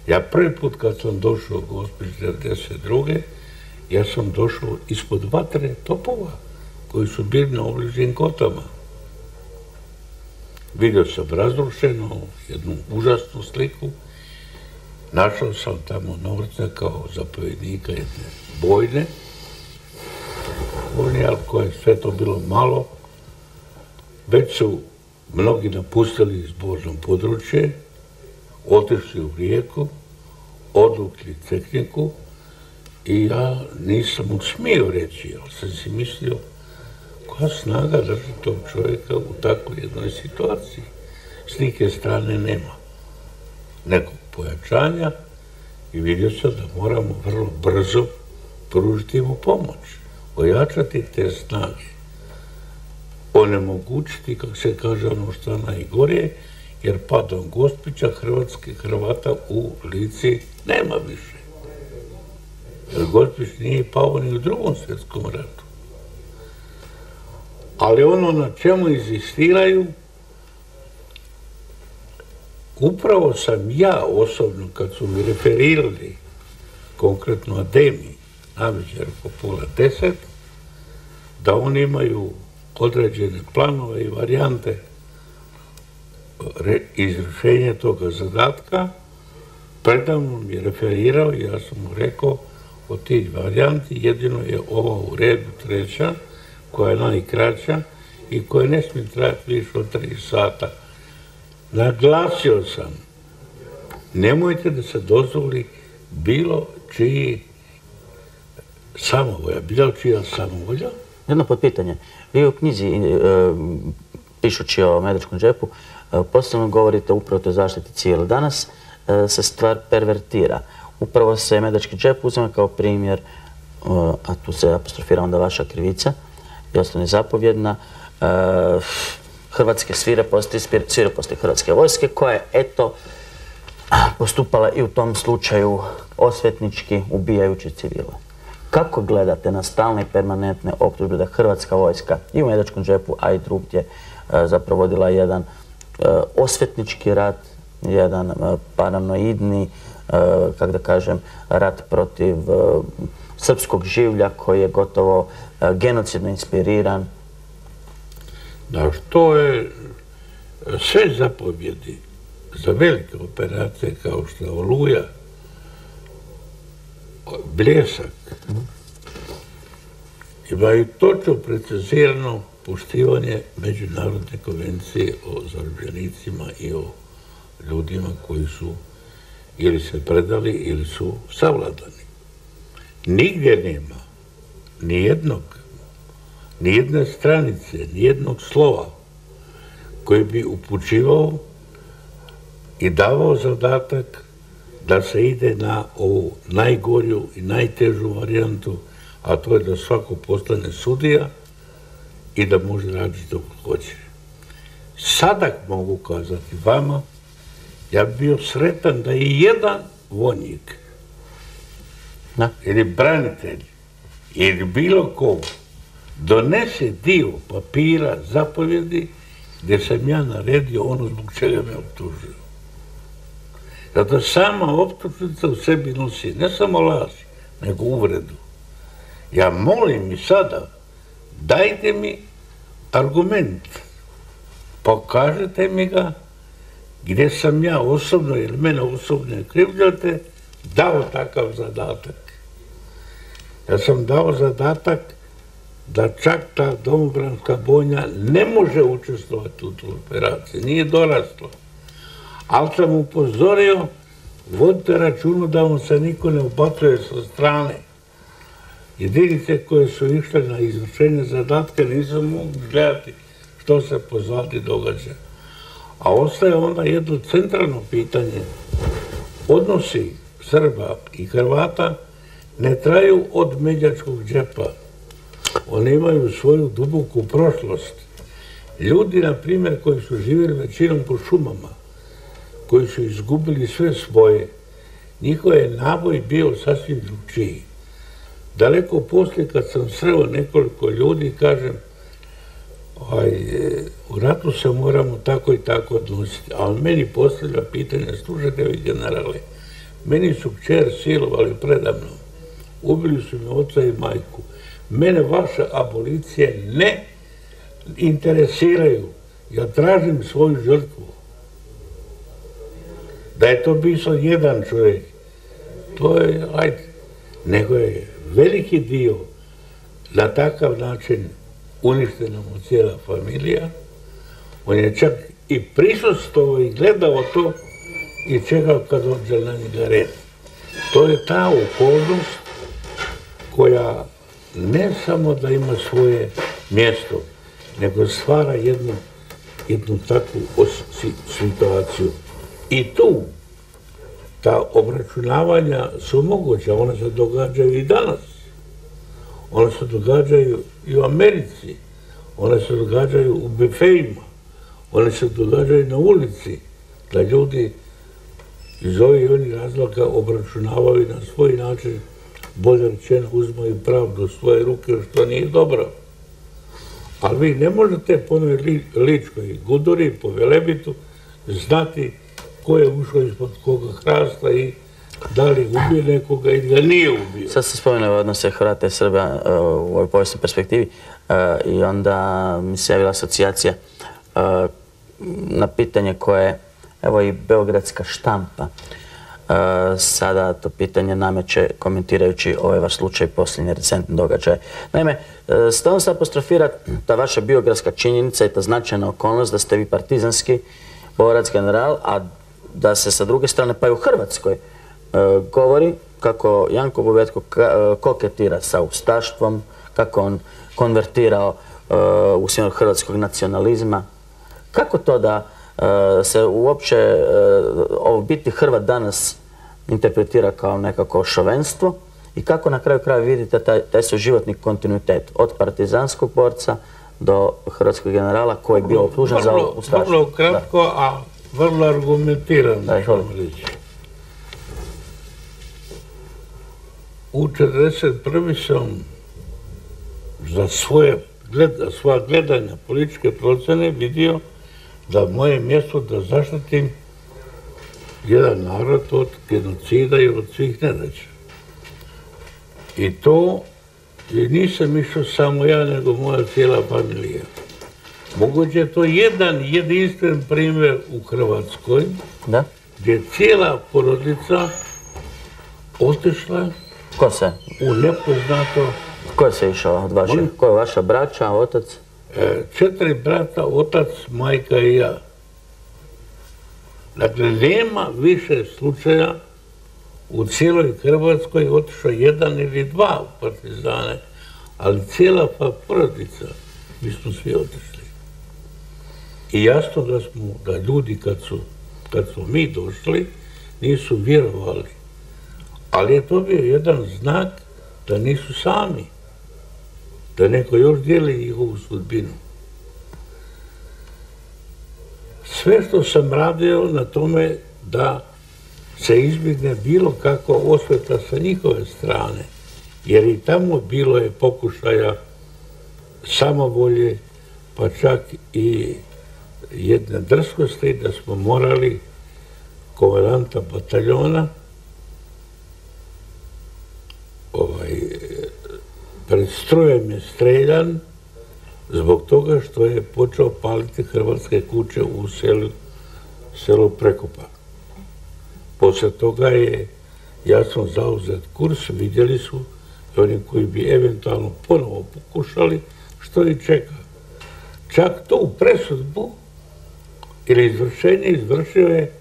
Ja prvi put kad sam došao u Gospić 1992. ja sam došao ispod vatre topova koji su bili na obližnjim kotama. Vidio sam razrušenu jednu užasnu sliku. Našao sam tamo Norca kao zapovjednika jedne bojne, ali koje je sve to bilo malo. Već su mnogi napustili izborno područje, otišli u Rijeku, odvukli tehniku i ja nisam mu smio reći, ali sam si mislio koja snaga drži tog čovjeka u takvoj jednoj situaciji. S nike strane nema nekog pojačanja i vidio sam da moramo vrlo brzo pružiti mu pomoć, ojačati te snage, onemogućiti, kako se kaže, ono što najgore, jer padom Gospića Hrvata u Lici nema više. Jer Gospić nije pao ni u Drugom svjetskom ratu. Ali ono na čemu inzistiraju, upravo sam ja osobno, kad su mi referirali, konkretno Ademi, navečer oko 9:30, da oni imaju određene planove i varijante izvršenja toga zadatka, predavno mi je referirao i ja sam mu rekao od tih varijanti jedino je ova u redu treća, koja je najkraća i koja ne smije trajati više od 3 sata. Naglasio sam, nemojte da se dozvoli bilo čiji samovolja, bilo čija samovolja. Jedno potpitanje. Vi u knjizi, pišući o Medačkom džepu, posebno govorite upravo o toj zaštiti civila. Danas se stvar pervertira. Upravo se Medački džep uzima kao primjer, a tu se apostrofira onda vaša krivica, jasno nezapovjedna, hrvatske svireposti Hrvatske vojske, koja je, eto, postupala i u tom slučaju osvetnički, ubijajući civile. Kako gledate na stalne i permanentne optužbe da Hrvatska vojska i u Medačkom džepu, a i drugdje, zapravo vodila jedan osvetnički rat, jedan paranoidni, kako da kažem, rat protiv srpskog življa koji je gotovo genocidno inspiriran? Da, što je sve zapovjedi za velike operacije kao što je Oluja, Bljesak, imaju točno precizirano poštivanje Međunarodne konvencije o zarobljenicima i o ljudima koji su ili se predali ili su savladani. Nigdje nema nijedne stranice, nijednog slova koji bi upućivao i davao zadatak da se ide na ovu najgorju i najtežu varijantu, a to je da svako postane sudija i da može raditi dok hoće. Sada mogu kazati vama, ja bi bio sretan da i jedan vojnik ili branitelj ili bilo ko donese dio papira zapovjedi gdje sam ja naredio ono zbog čega me optužio. Zato sama optužnica u sebi nosi ne samo laž, nego uvredu. Ja molim i sada, dajte mi argument, pokažete mi ga gdje sam ja osobno ili mene osobno krivljate dao takav zadatak. Ja sam dao zadatak da čak ta domobranska bojna ne može učestvovati u tu operaciji, nije dorasla. Ali sam upozorio, vodite računu da vam se niko ne ubacuje sa strane. Jedinice koje su išle na izvršenje zadatka nisu mogli gledati što se pozadi događa. A ostaje onda jedno centralno pitanje. Odnosi Srba i Hrvata ne traju od Međačkog džepa. Oni imaju svoju duboku prošlost. Ljudi, na primjer, koji su živjeli većinom po šumama, koji su izgubili sve svoje, njihov je naboj bio sasvim drugčiji. Daleko poslije, kad sam sreo nekoliko ljudi, kažem, u ratu se moramo tako i tako odnositi. A on meni postavlja pitanje, slušajte vi generale, meni su kćer silovali predamnom, ubili su mi oca i majku. Mene vaše abolicije ne interesiraju. Ja tražim svoju žrtvu. Da je to bio jedan čovjek, to je, nego je veliki dio na takav način uništena mu cijela familija. On je čak i prisustvovao i gledao to i čekao kad dođe na njega red. To je ta okolnost koja ne samo da ima svoje mjesto, nego stvara jednu takvu situaciju. I tu ta obračunavanja su moguća, one se događaju i danas. One se događaju i u Americi, one se događaju u bifejima, one se događaju na ulici, da ljudi iz ovih i onih razloga obračunavaju na svoj način, bolje rečeno uzmaju pravdu u svoje ruke, što nije dobro. Ali vi ne možete po onoj ličkoj guduri, po Velebitu, znati ko je ušao ispod koga hrasta i da li ubio nekoga ili ga nije ubio. Sad se spomenuo odnose Hrvata i Srba u ovoj povijesnoj perspektivi i onda mi se javila asocijacija na pitanje koje, evo i beogradska štampa sada to pitanje nameće komentirajući ovaj vaš slučaj posljednje recentne događaje. Naime, stalno se apostrofira ta vaša biografska činjenica i ta značajna okolnost da ste vi partizanski borac, general, a da se sa druge strane pa i u Hrvatskoj govori kako Janko Bobetko koketira sa ustaštvom, kako on konvertirao u smjeru hrvatskog nacionalizma. Kako to da se uopće ovo biti Hrvat danas interpretira kao nekako šovenstvo i kako na kraju kraja vidite taj svoj životni kontinuitet od partizanskog borca do hrvatskog generala koji je bio optužen za ustaštvo? Vrlo kratko, a vrlo argumentirano. U 1941. sam za svoja gledanja političke procene vidio da moje mjesto da zaštitim jedan narod od genocida i od svih nedaća. I to nisam išao samo ja, nego moja cijela familija. Moguće je to jedan jedinstven primjer u Hrvatskoj, gdje je cijela porodica otišla u nepoznato. Ko se išao od vaših? Ko je vaša braća, otac? 4 brata, otac, majka i ja. Dakle, nema više slučaja u cijeloj Hrvatskoj otišao 1 ili 2 partizane, ali cijela porodica, mi smo svi otišli. I jasno da ljudi kad smo mi došli, nisu vjerovali. Ali je to bio jedan znak da nisu sami, da neko još dijeli njihovu sudbinu. Sve što sam radio na tome da se izbjegne bilo kakva osveta sa njihove strane, jer i tamo bilo je pokušaja samovolje, pa čak i jedne drskosti da smo morali komandanta bataljona pred strojem je streljan zbog toga što je počeo paliti hrvatske kuće u selu Prekopa. Poslije toga je jasno zauzet kurs, vidjeli su i oni koji bi eventualno ponovo pokušali, što ih čeka. Čak tu presudbu ili izvršenje izvršio je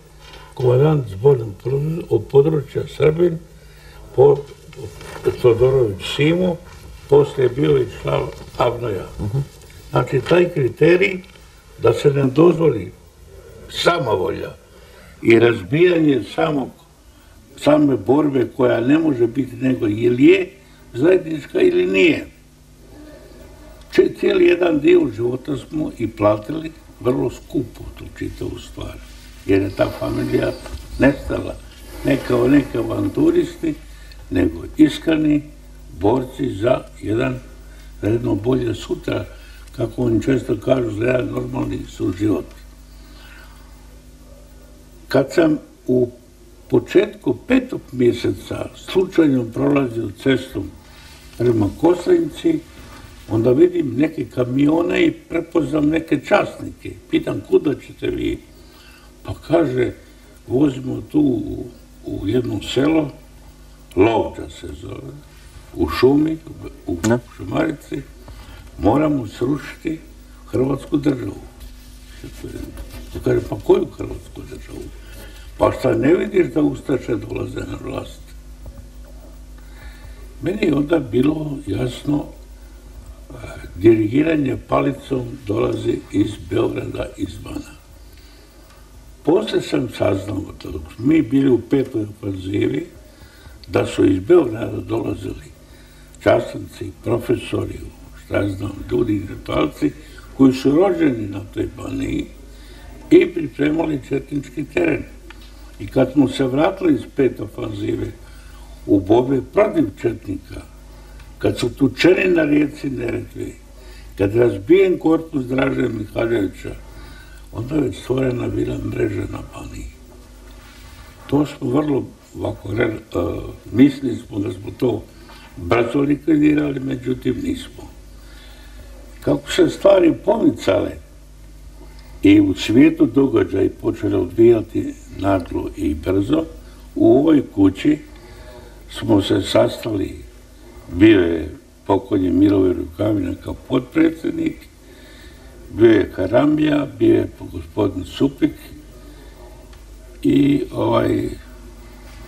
komandant zbornog područja Srbin, Todorović Simo, poslije je bio i član Avnoja. Znači, taj kriterij da se ne dozvoli samovolja i razbijanje same borbe koja ne može biti nego ili je zajednička ili nije. Cijeli jedan dio života smo i platili vrlo skupo tu čitavu stvar, jer je ta familija nestala ne kao neke avanturisti, nego iskreni borci za jedno bolje sutra, kako oni često kažu, za jedan normalni suživot. Kad sam u početku 5. mjeseca slučajno prolazio cestom prema Kostajnici, onda vidim neke kamione i prepoznam neke časnike. Pitam, kuda ćete vi? Pa kaže, vozimo tu u jedno selo, Lovđa se zove, u šumi, u šumarici, moramo srušiti Hrvatsku državu. Kaže, pa koju Hrvatsku državu? Pa šta ne vidiš da ustaše dolaze na vlast? Meni je onda bilo jasno, dirigiranje palicom dolazi iz Beograda izvana. Poslije sam saznao, dok smo mi bili u 5. ofanzivi, da su iz Beograda dolazili časnici, profesori, šta ja znam, ljudi, intelektualci, koji su rođeni na toj Baniji i pripremali četnički teren. I kad smo se vratili iz 5. ofanzive u borbe protiv četnika, kad su tučeni na rijeci Neretvi, kad je razbijen korpus Draže Mihajlovića, onda je stvorena bila mreža na Baniji. To smo vrlo, mislili smo da smo to brzo likvidirali, međutim nismo. Kako se stvari pomicale i u svijetu događaji počeli odvijati naglo i brzo, u ovoj kući smo se sastali, bio je pokojni Milivoj Rukavina kao potpredsjednik, bio je Karambija, bio je gospodin Supik i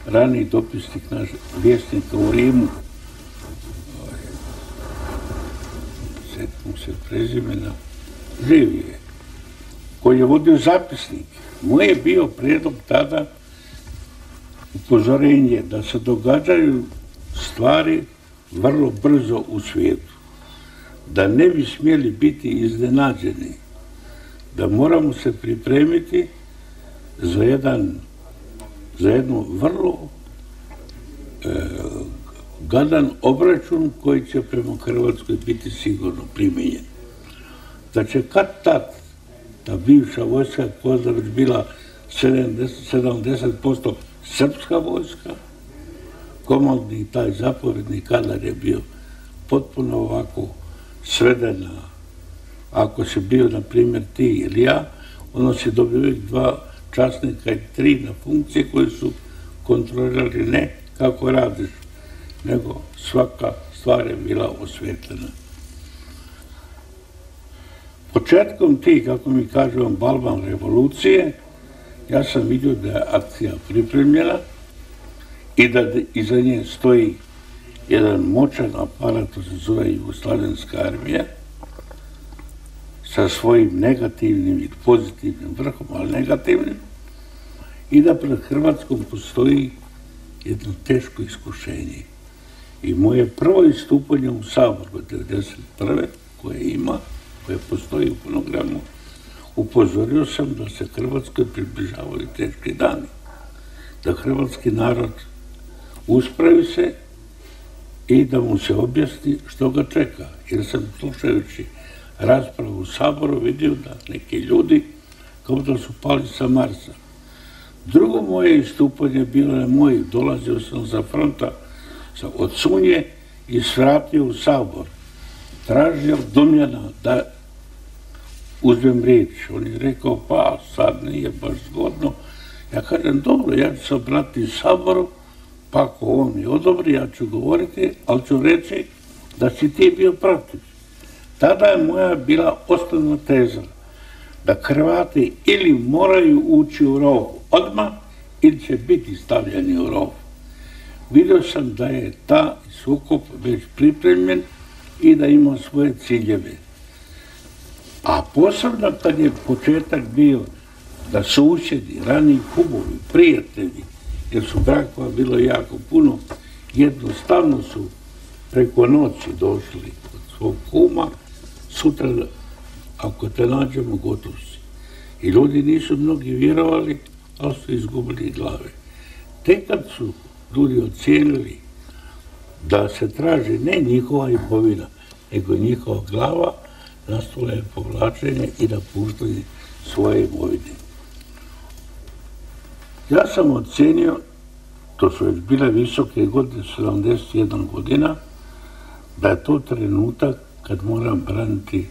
raniji dopisnik naš vjesnika u Rimu, sjetimo se prezimena, živi je, koji je vodio zapisnik. Moj je bio prijedlog tada upozorenje da se događaju stvari vrlo brzo u svijetu, da ne bi smjeli biti iznenađeni, da moramo se pripremiti za jednu vrlo gadan obračun koji će prema Hrvatskoj biti sigurno primijenjen. Da će kad tad ta bivša vojska, koja je već bila 70% srpska vojska, komandni taj zapovjedni kadar je bio potpuno ovako sveden. Ako si bio, na primjer, ti ili ja, onda si dobio uvijek 2 časnika i 3 na funkcije koji su kontrolirali ne kako radiš, nego svaka stvar je bila osvjetljena. Početkom tih, kako mi kažemo, Balvan revolucije, ja sam vidio da je akcija pripremljena i da iza nje stoji jedan moćan aparat, to se zove Jugoslavenska armija, sa svojim negativnim i pozitivnim vrhom, ali negativnim, i da pred Hrvatskom postoji jedno teško iskušenje. I moje prvo istupanje u Saboru 1991. koje postoji u fonogramu, upozorio sam da se Hrvatskoj približavaju teški dani, da hrvatski narod uspravi se i da mu se objasni što ga čeka. Jer sam, slušajući raspravu u Saboru, vidio da neki ljudi kao da su pali sa Marsa. Drugo moje istupanje bilo je dolazio sam za fronta od Sunje i svratio u Sabor. Tražio Domjana da uzmem riječ. On je rekao, pa sad nije baš zgodno. Ja kažem, dobro, ja ću se obratiti Saboru, pa ako on mi odobri, ja ću govoriti, ali ću reći da si ti bio protiv. Tada je moja bila osnovna teza da Hrvati ili moraju ući u rov odmah, ili će biti stavljeni u rov. Vidio sam da je ta sukob već pripremljen i da ima svoje ciljeve. A posebno kad je početak bio da susjedi, rani kumovi, prijatelji, jer su brakova bilo jako puno, jednostavno su preko noći došli od svog kuma, sutra ako te nađemo gotov si. I ljudi nisu mnogi vjerovali, ali su izgubili glave. Tek kad su ljudi ocijenili da se traži ne njihova imovina, nego njihova glava, nastalo je povlačenje i napuštanje svoje imovine. Ja sam ocenio, to su već bile visoke godine, 71 godina, da je to trenutak kad moram braniti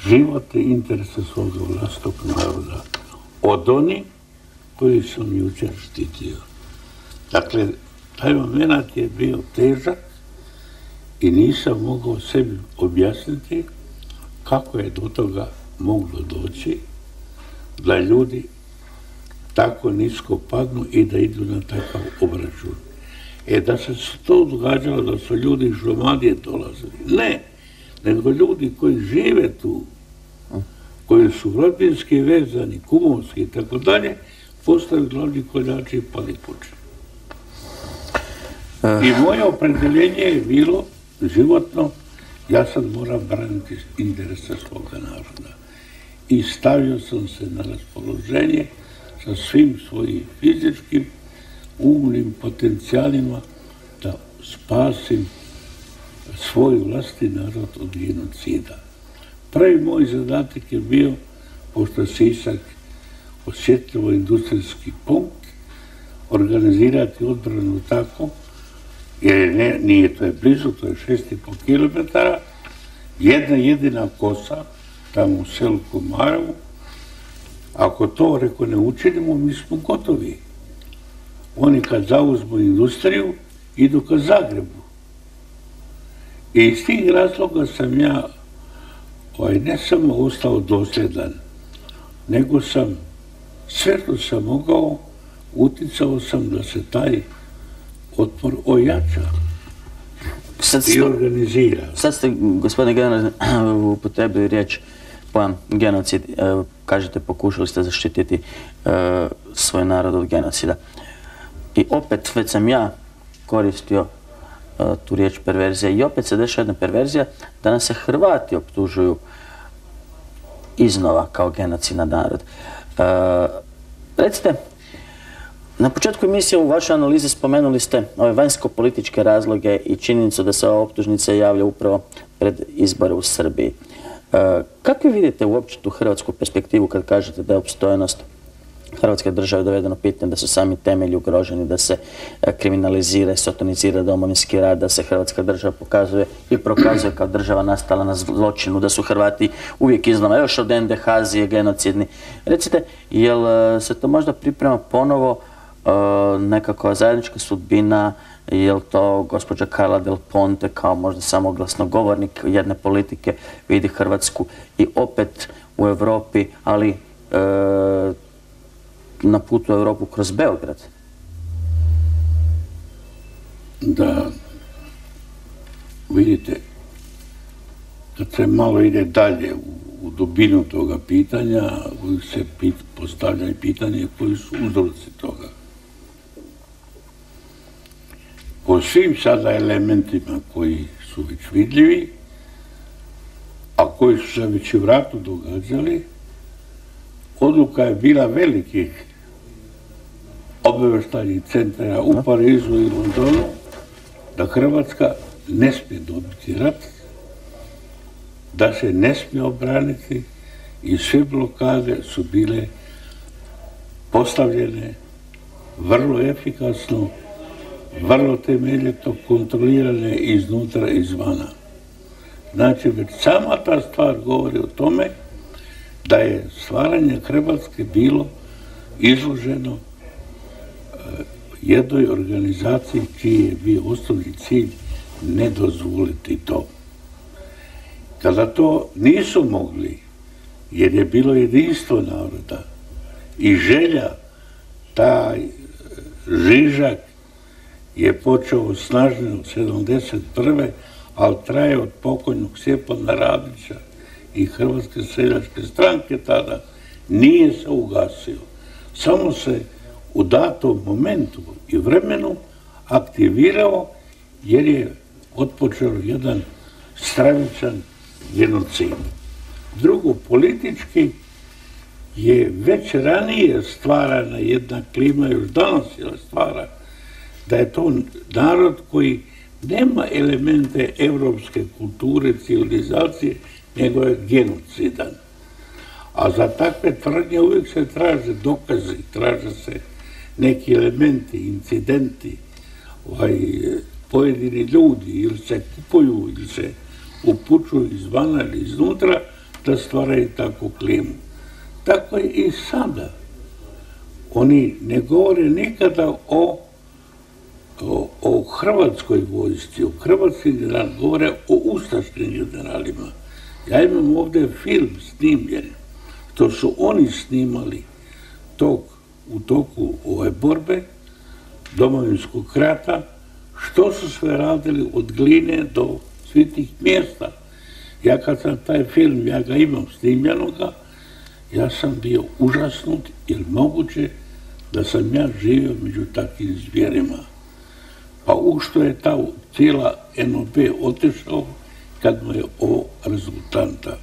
život i interese svoga vlastnog naroda od onih koji sam jučer štitio. Dakle, taj moment je bio težak i nisam mogao sebi objasniti kako je do toga moglo doći da ljudi tako nisko padnu i da idu na takav obračun. Da se to događalo, da su ljudi iz Šumadije dolazili. Ne, nego ljudi koji žive tu, koji su rodbinski vezani, kumovski i tako dalje, postaju glavni koljači i palipuči. I moje opredeljenje je bilo životno, ja sad moram braniti interese svoga naroda. I stavio sam se na raspoloženje sa svim svojim fizičkim, umnim potencijalima da spasim svoj vlastni narod od genocida. Prvi moj zadatak je bio, pošto je Sisak osjetljivo industrijski punkt, organizirati odbranu tako, jer nije to je blizu, to je 6,5 km, jedna jedina kosa, tamo u selu Komarevu. Ako to, reko, ne učinimo, mi smo gotovi. Oni kad zauzmu industriju, idu ka Zagrebu. I iz tih razloga sam ja ne samo ostao dosljedan, nego sam sve što sam mogao, uticao sam da se taj otpor ojača i organizira. Sad ste, gospodine generale, upotrebili riječ, pojam genocid. Kažete, pokušali ste zaštititi svoj narod od genocida. I opet, već sam ja koristio tu riječ perverzija i opet se dešava jedna perverzija da nas se Hrvati optužuju iznova kao genocidni narod. Recite, na početku emisije u vašoj analizi spomenuli ste ove vanjsko-političke razloge i činjenicu da se ova optužnica javlja upravo pred izbore u Srbiji. Kako vidite uopće tu hrvatsku perspektivu kad kažete da je opstojnost Hrvatske države dovedeno pitanje, da su sami temelji ugroženi, da se kriminalizira i sotonizira domovinski rad, da se Hrvatska država pokazuje i prokazuje kao država nastala na zločinu, da su Hrvati uvijek iznova još od NDH genocidni. Recite, jel se to možda priprema ponovo nekakva zajednička sudbina, jel to gospođa Carla Del Ponte kao možda samo glasnogovornik jedne politike vidi Hrvatsku i opet u Europi, ali na putu u Europu kroz Beograd? Da, vidite, kad se malo ide dalje u dubinu toga pitanja, uvijek se postavlja i pitanje koji su uzroci toga. Po svim sada elementima koji su već vidljivi, a koji su se već i u ratu događali, odluka je bila velikih obavještajnih centara u Parizu i Londonu da Hrvatska ne smije dobiti rat, da se ne smije obraniti i sve blokade su bile postavljene vrlo efikasno vrlo temeljito kontrolirane iznutra i izvana. Znači, već sama ta stvar govori o tome da je stvaranje Hrvatske bilo izloženo jednoj organizaciji čiji je bio osnovni cilj ne dozvoliti to. Kada to nisu mogli, jer je bilo jedinstvo naroda i želja, taj žižak je počeo snažno od 1971. ali traje od pokojnog Stjepana Radića i Hrvatske seljačke stranke tada, nije se ugasio. Samo se u datom momentu i vremenu aktivirao jer je otpočeo jedan stravičan genocid. Drugo, politički je već ranije stvarana jedna klima, još danas je stvara, da je to narod koji nema elemente evropske kulture, civilizacije, nego je genocidan. A za takve tvrdnje uvijek se traže dokazi, traže se neki elementi, incidenti, pojedini ljudi ili se kupuju ili se upućuju izvana ili iznutra da stvaraju takvu klimu. Tako je i sada. Oni ne govore nikada o hrvatskoj vojsci, o hrvatskim generalima, govore o ustaškim generalima. Ja imam ovdje film snimljen, što su oni snimali u toku ove borbe, Domovinskog rata, što su sve radili od Gline do svih tih mjesta. Ja kad sam taj film, ja ga imam snimljenoga, ja sam bio užasnut, jer moguće da sam ja živio među takvim zvjerima. Pa u što je ta cijela NOB otišao kad mu je ovo rezultanta.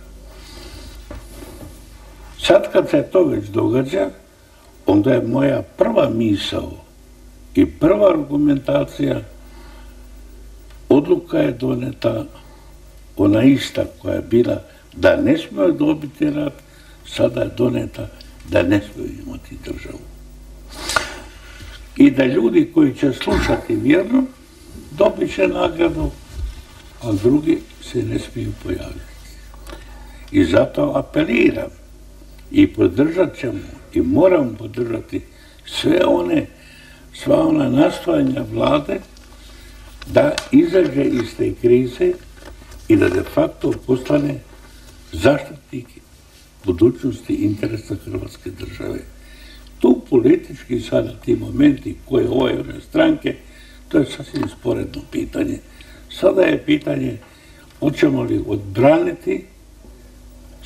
Sad kad se to već događa, onda je moja prva misao i prva argumentacija, odluka je doneta, ona ista koja je bila da ne smiju dobiti rat, sada je doneta da ne smiju imati državu. I da ljudi koji će slušati vjerno dobit će nagradu, a drugi se ne smiju pojaviti. I zato apeliram i podržat ćemo i moramo podržati sva ona nastojanja vlade da izađe iz te krize i da de facto postane zaštitnik budućnosti interesa Hrvatske države. Tu politički sada ti momenti koje ove stranke, to je sasvim sporedno pitanje. Sada je pitanje hoćemo li odbraniti,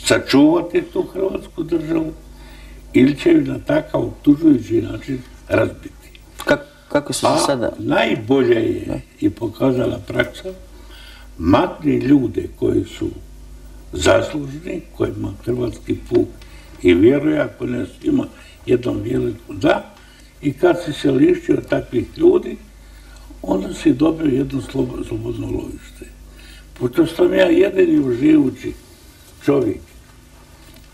sačuvati tu Hrvatsku državu ili će ju na takav optužujući način razbiti. Kako su se sada? Najbolje je i pokazala praksa makni ljude koji su zaslužni, kojima hrvatski puk i vjeruje, ako ne ima jednom veliku da, i kad si se lišio takvih ljudi, onda si dobio jedno slobodno lovište. Pošto sam ja jedini uživući čovjek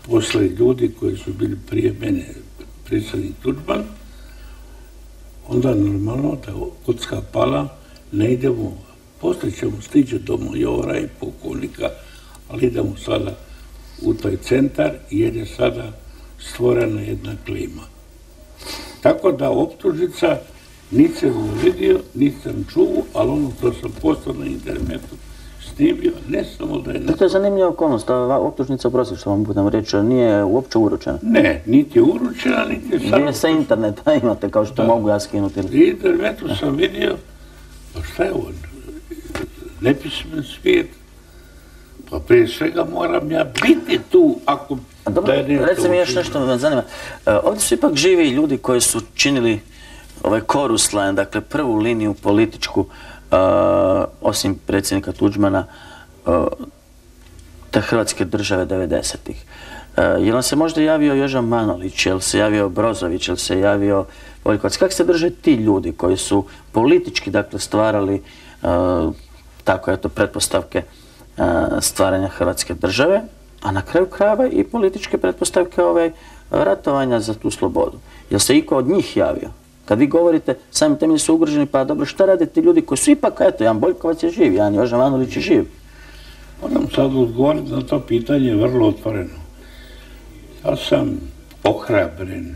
posle ljudi koji su bili prije mene, predsjednik Tuđman, onda normalno da kocka pala, ne idemo, poslije ćemo stići do majora i pukovnika, ali idemo sada u taj centar jer je sada stvorena jedna klima. Tako da optužnica niti sam vidio, niti sam čuo, ali ono što sam postao na internetu snimio, ne samo da je... To je zanimljiva okolnost, ova optužnica, oprosti što vam budem reći, nije uopće uručena. Ne, niti je uručena, niti je samo... Nije sa interneta imate, kao što mogu ja skinuti. Na internetu sam vidio, pa šta je ovo, nepismen svijet, pa prije svega moram ja biti tu, ako... Dobro, recimo mi još nešto me zanima. Ovdje su ipak živi ljudi koji su činili ovaj chorus line, dakle prvu liniju političku, osim predsjednika Tuđmana, te Hrvatske države 90-ih. Je li se možda javio Joža Manolić, je li se javio Brozović, je li se javio Voljkovac? Kako se drže ti ljudi koji su politički, dakle, stvarali tako, eto, pretpostavke stvaranja Hrvatske države, a na kraju krajeva i političke pretpostavke ratovanja za tu slobodu? Je li se iko od njih javio? Kad vi govorite, sami temelji su ugroženi, pa dobro, šta rade ti ljudi koji su ipak, eto, Jan Boljkovac je živ, Jan Joža Manolić je živ. Moram sad odgovoriti na to pitanje vrlo otvoreno. Ja sam ohrabren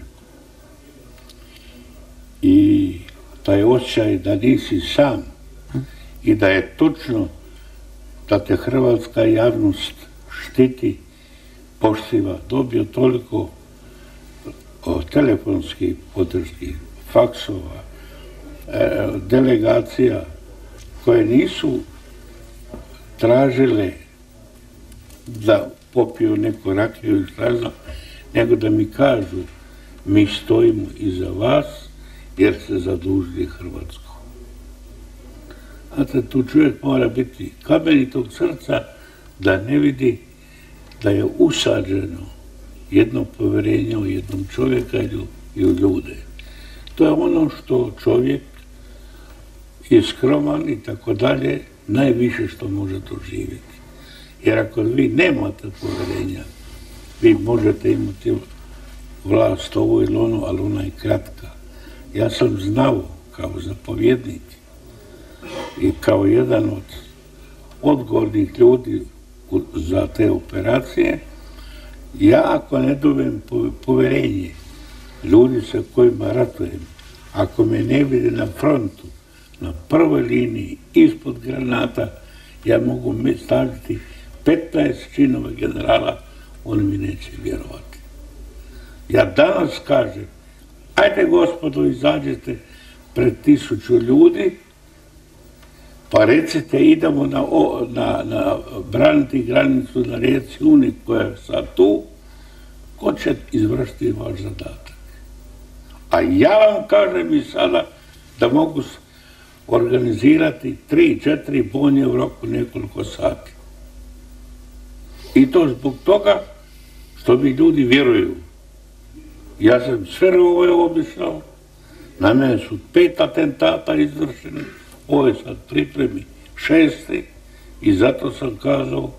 i taj osjećaj da nisi sam i da je točno da te hrvatska javnost štiti, poštiva, dobio toliko telefonskih podrški, faksova, delegacija koje nisu tražile da popiju neku rakiju ili šta znam, nego da mi kažu mi stojimo iza vas jer ste zadužili Hrvatsku. Znate, tu čovjek mora biti kamenitog srca da ne vidi da je usađeno jedno povjerenje u jednom čovjeka i u ljude. To je ono što čovjek je skroman i tako dalje, najviše što može doživjeti. Jer ako vi nemate povjerenja, vi možete imati vlast ovo ili ono, ali ona je kratka. Ja sam znao kao zapovjednik i kao jedan od odgovornih ljudi za te operacije, ja ako ne dobijem povjerenje ljudi sa kojima ratujem, ako me ne vide na frontu, na prvoj liniji, ispod granata, ja mogu staviti 15 činova generala, oni mi neće vjerovati. Ja danas kažem, ajde gospodo, izađete pred 1000 ljudi, pa recite idemo na braniti granicu na rijeci Uni koja je sad tu, ko će izvršiti vaš zadatak. A ja vam kažem i sada da mogu organizirati 3-4 bonje u roku nekoliko sati. I to zbog toga što mi ljudi vjeruju. Ja sam sve ovo obišao, na mene su 5 atentata izvršeni, ovo je sad pripremi 6. i zato sam kazao,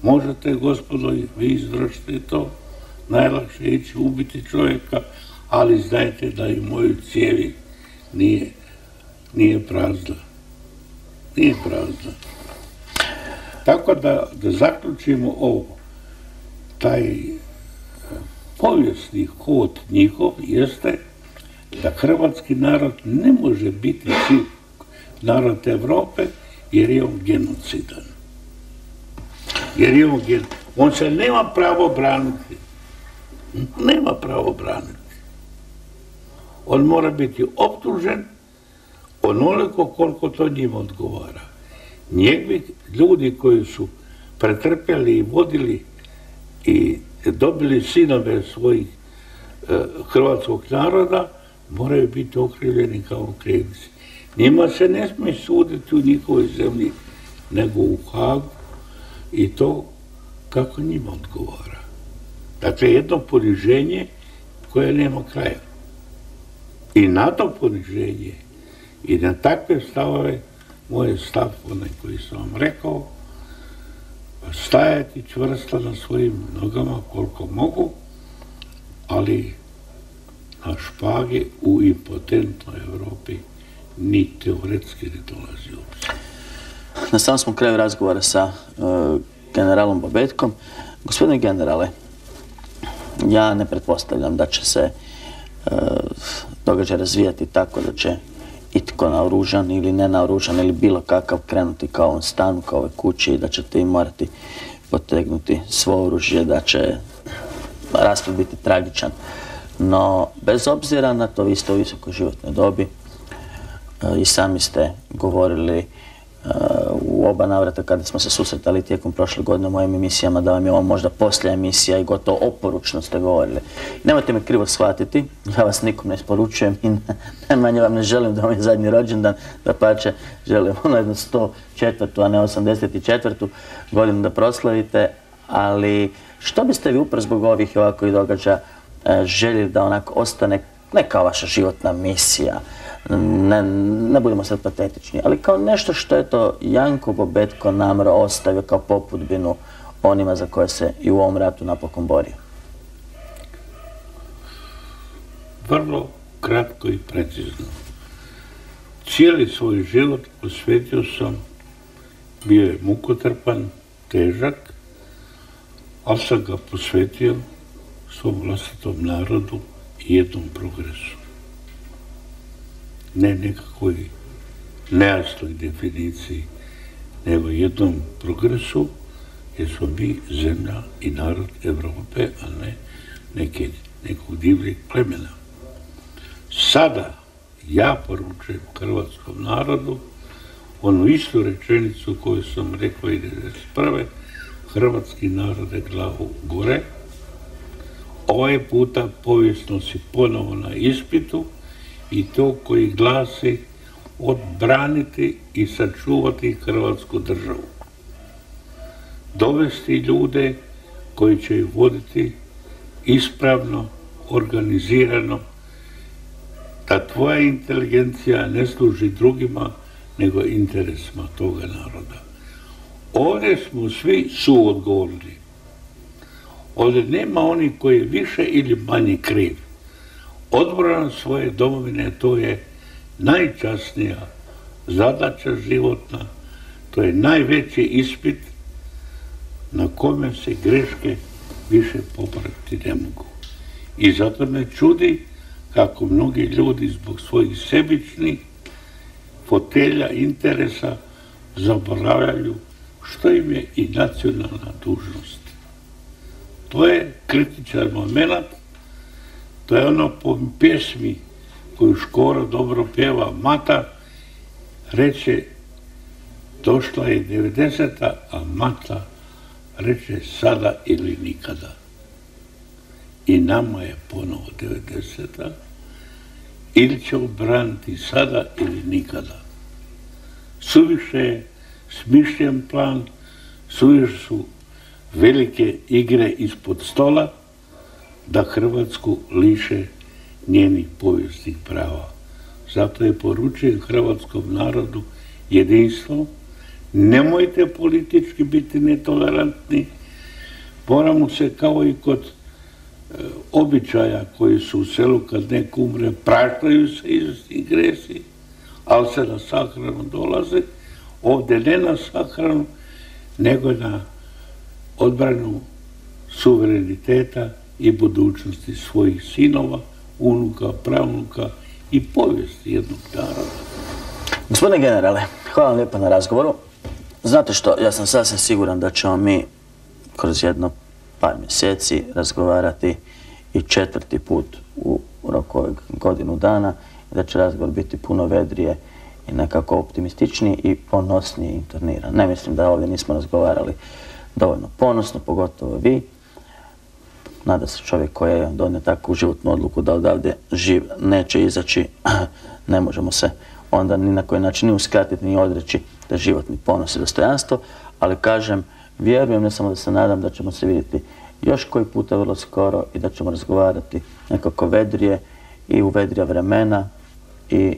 možete gospodo vi izvršiti to, najlakše je ići ubiti čovjeka, ali znajte da i moju cijevi nije prazna. Nije prazna. Tako da zaključimo ovo. Taj povijesni hod njihov jeste da hrvatski narod ne može biti narod Evrope jer je on genocidan. On se nema pravo braniti. Nema pravo braniti. On mora biti optužen onoliko koliko to njima odgovara. Njegovi ljudi koji su pretrpjeli i vodili i dobili sinove svojih hrvatskog naroda, moraju biti okrivljeni kao krivci. Njima se ne smije suditi u njihovoj zemlji, nego u Hagu i to kako njima odgovara. Dakle, jedno poniženje koje nema kraja. I na to poniženje i na takve stavove, moj je stav, onaj koji sam vam rekao, stajati čvrsto na svojim nogama koliko mogu, ali na špage u impotentnoj Evropi ni teoretski ne dolazi u obzir. Na samom smo kraju razgovora sa generalom Bobetkom. Gospodine generale, ja ne pretpostavljam da će se događaj razvijati tako da će itko naoružan ili nenaoružan ili bilo kakav krenuti kao ovom stanu, kao ovoj kući i da ćete im morati potegnuti svo oružje, da će rasplet biti tragičan. No, bez obzira na to, vi ste u visokoj životnoj dobi i sami ste govorili u oba navrata kada smo se susretali tijekom prošle godine u mojim emisijama da vam je ovo možda posljednja emisija i gotovo oporučno ste govorili. Nemojte me krivo shvatiti, ja vas nikom ne isporučujem i najmanje vam ne želim da vam je zadnji rođendan, dapače želim ono jednu 104. a ne 84. godinu da proslavite, ali što biste vi upravo zbog ovih i ovakvih događaja željeli da onako ostane ne kao vaša životna misija, ne budemo sad patetični, ali kao nešto što je to Janko Bobetko namro ostavio kao popudbinu onima za koje se i u ovom ratu napokon borio? Vrlo kratko i precizno. Cijeli svoj život posvetio sam, bio je mukotrpan, težak, ali sam ga posvetio svom vlastitom narodu i jednom progresu. Ne nekakvoj nejasnoj definiciji, nego jednom progresu, jer smo mi zemlja i narod Evrope, a ne nekog divljeg plemena. Sada ja poručujem hrvatskom narodu onu istu rečenicu koju sam rekao i 1991. Hrvatski narode glavu gore. Ovaj puta povijest nosi ponovo na ispitu i to koji glasi odbraniti i sačuvati Hrvatsku državu. Dovesti ljude koji će ju voditi ispravno, organizirano, da tvoja inteligencija ne služi drugima nego interesima toga naroda. Ovdje smo svi suodgovorni. Ovdje nema oni koji je više ili manje kriv. Odbrana svoje domovine, to je najčasnija zadaća životna, to je najveći ispit na kome se greške više popraviti ne mogu. I zato me čudi kako mnogi ljudi zbog svojih sebičnih fotelja, interesa zaboravljaju što im je i nacionalna dužnost. To je kritičan moment, to je ono po pjesmi koju Škoro dobro pjeva, Mata, reče došla je 90-a, a Mata reče sada ili nikada. I nama je ponovo 90-a, ili će obraniti sada ili nikada. Suviše je smišljen plan, suviše su velike igre ispod stola da Hrvatsku liše njenih povijesnih prava. Zato je poručujem hrvatskom narodu jedinstvo. Nemojte politički biti netolerantni. Moramo se kao i kod običaja koji su u selu kad neko umre, praštaju se izvjesni gresi, ali se na sahranu dolaze. Ovdje ne na sahranu, nego na odbranu suvereniteta i budućnosti svojih sinova, unuka, pravunuka i povijesti jednog naroda. Gospodine generale, hvala vam lijepo na razgovoru. Znate što, ja sam sasvim siguran da ćemo mi kroz jedno par mjeseci razgovarati i 4. put u roku godinu dana i da će razgovor biti puno vedrije i nekako optimističniji i ponosniji i interniran. Ne mislim da ovdje nismo razgovarali dovoljno ponosno, pogotovo vi. Nada se čovjek koji je donio takvu životnu odluku da odavdje živ neće izaći, ne možemo se onda ni na koji način ni uskratiti ni odreći da životni ponos i dostojanstvo, ali kažem, vjerujem, ne samo da se nadam da ćemo se vidjeti još koji puta vrlo skoro i da ćemo razgovarati nekako vedrije i u vedrija vremena i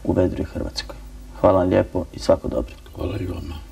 u vedrije Hrvatskoj. Hvala vam lijepo i svako dobro. Hvala i vama.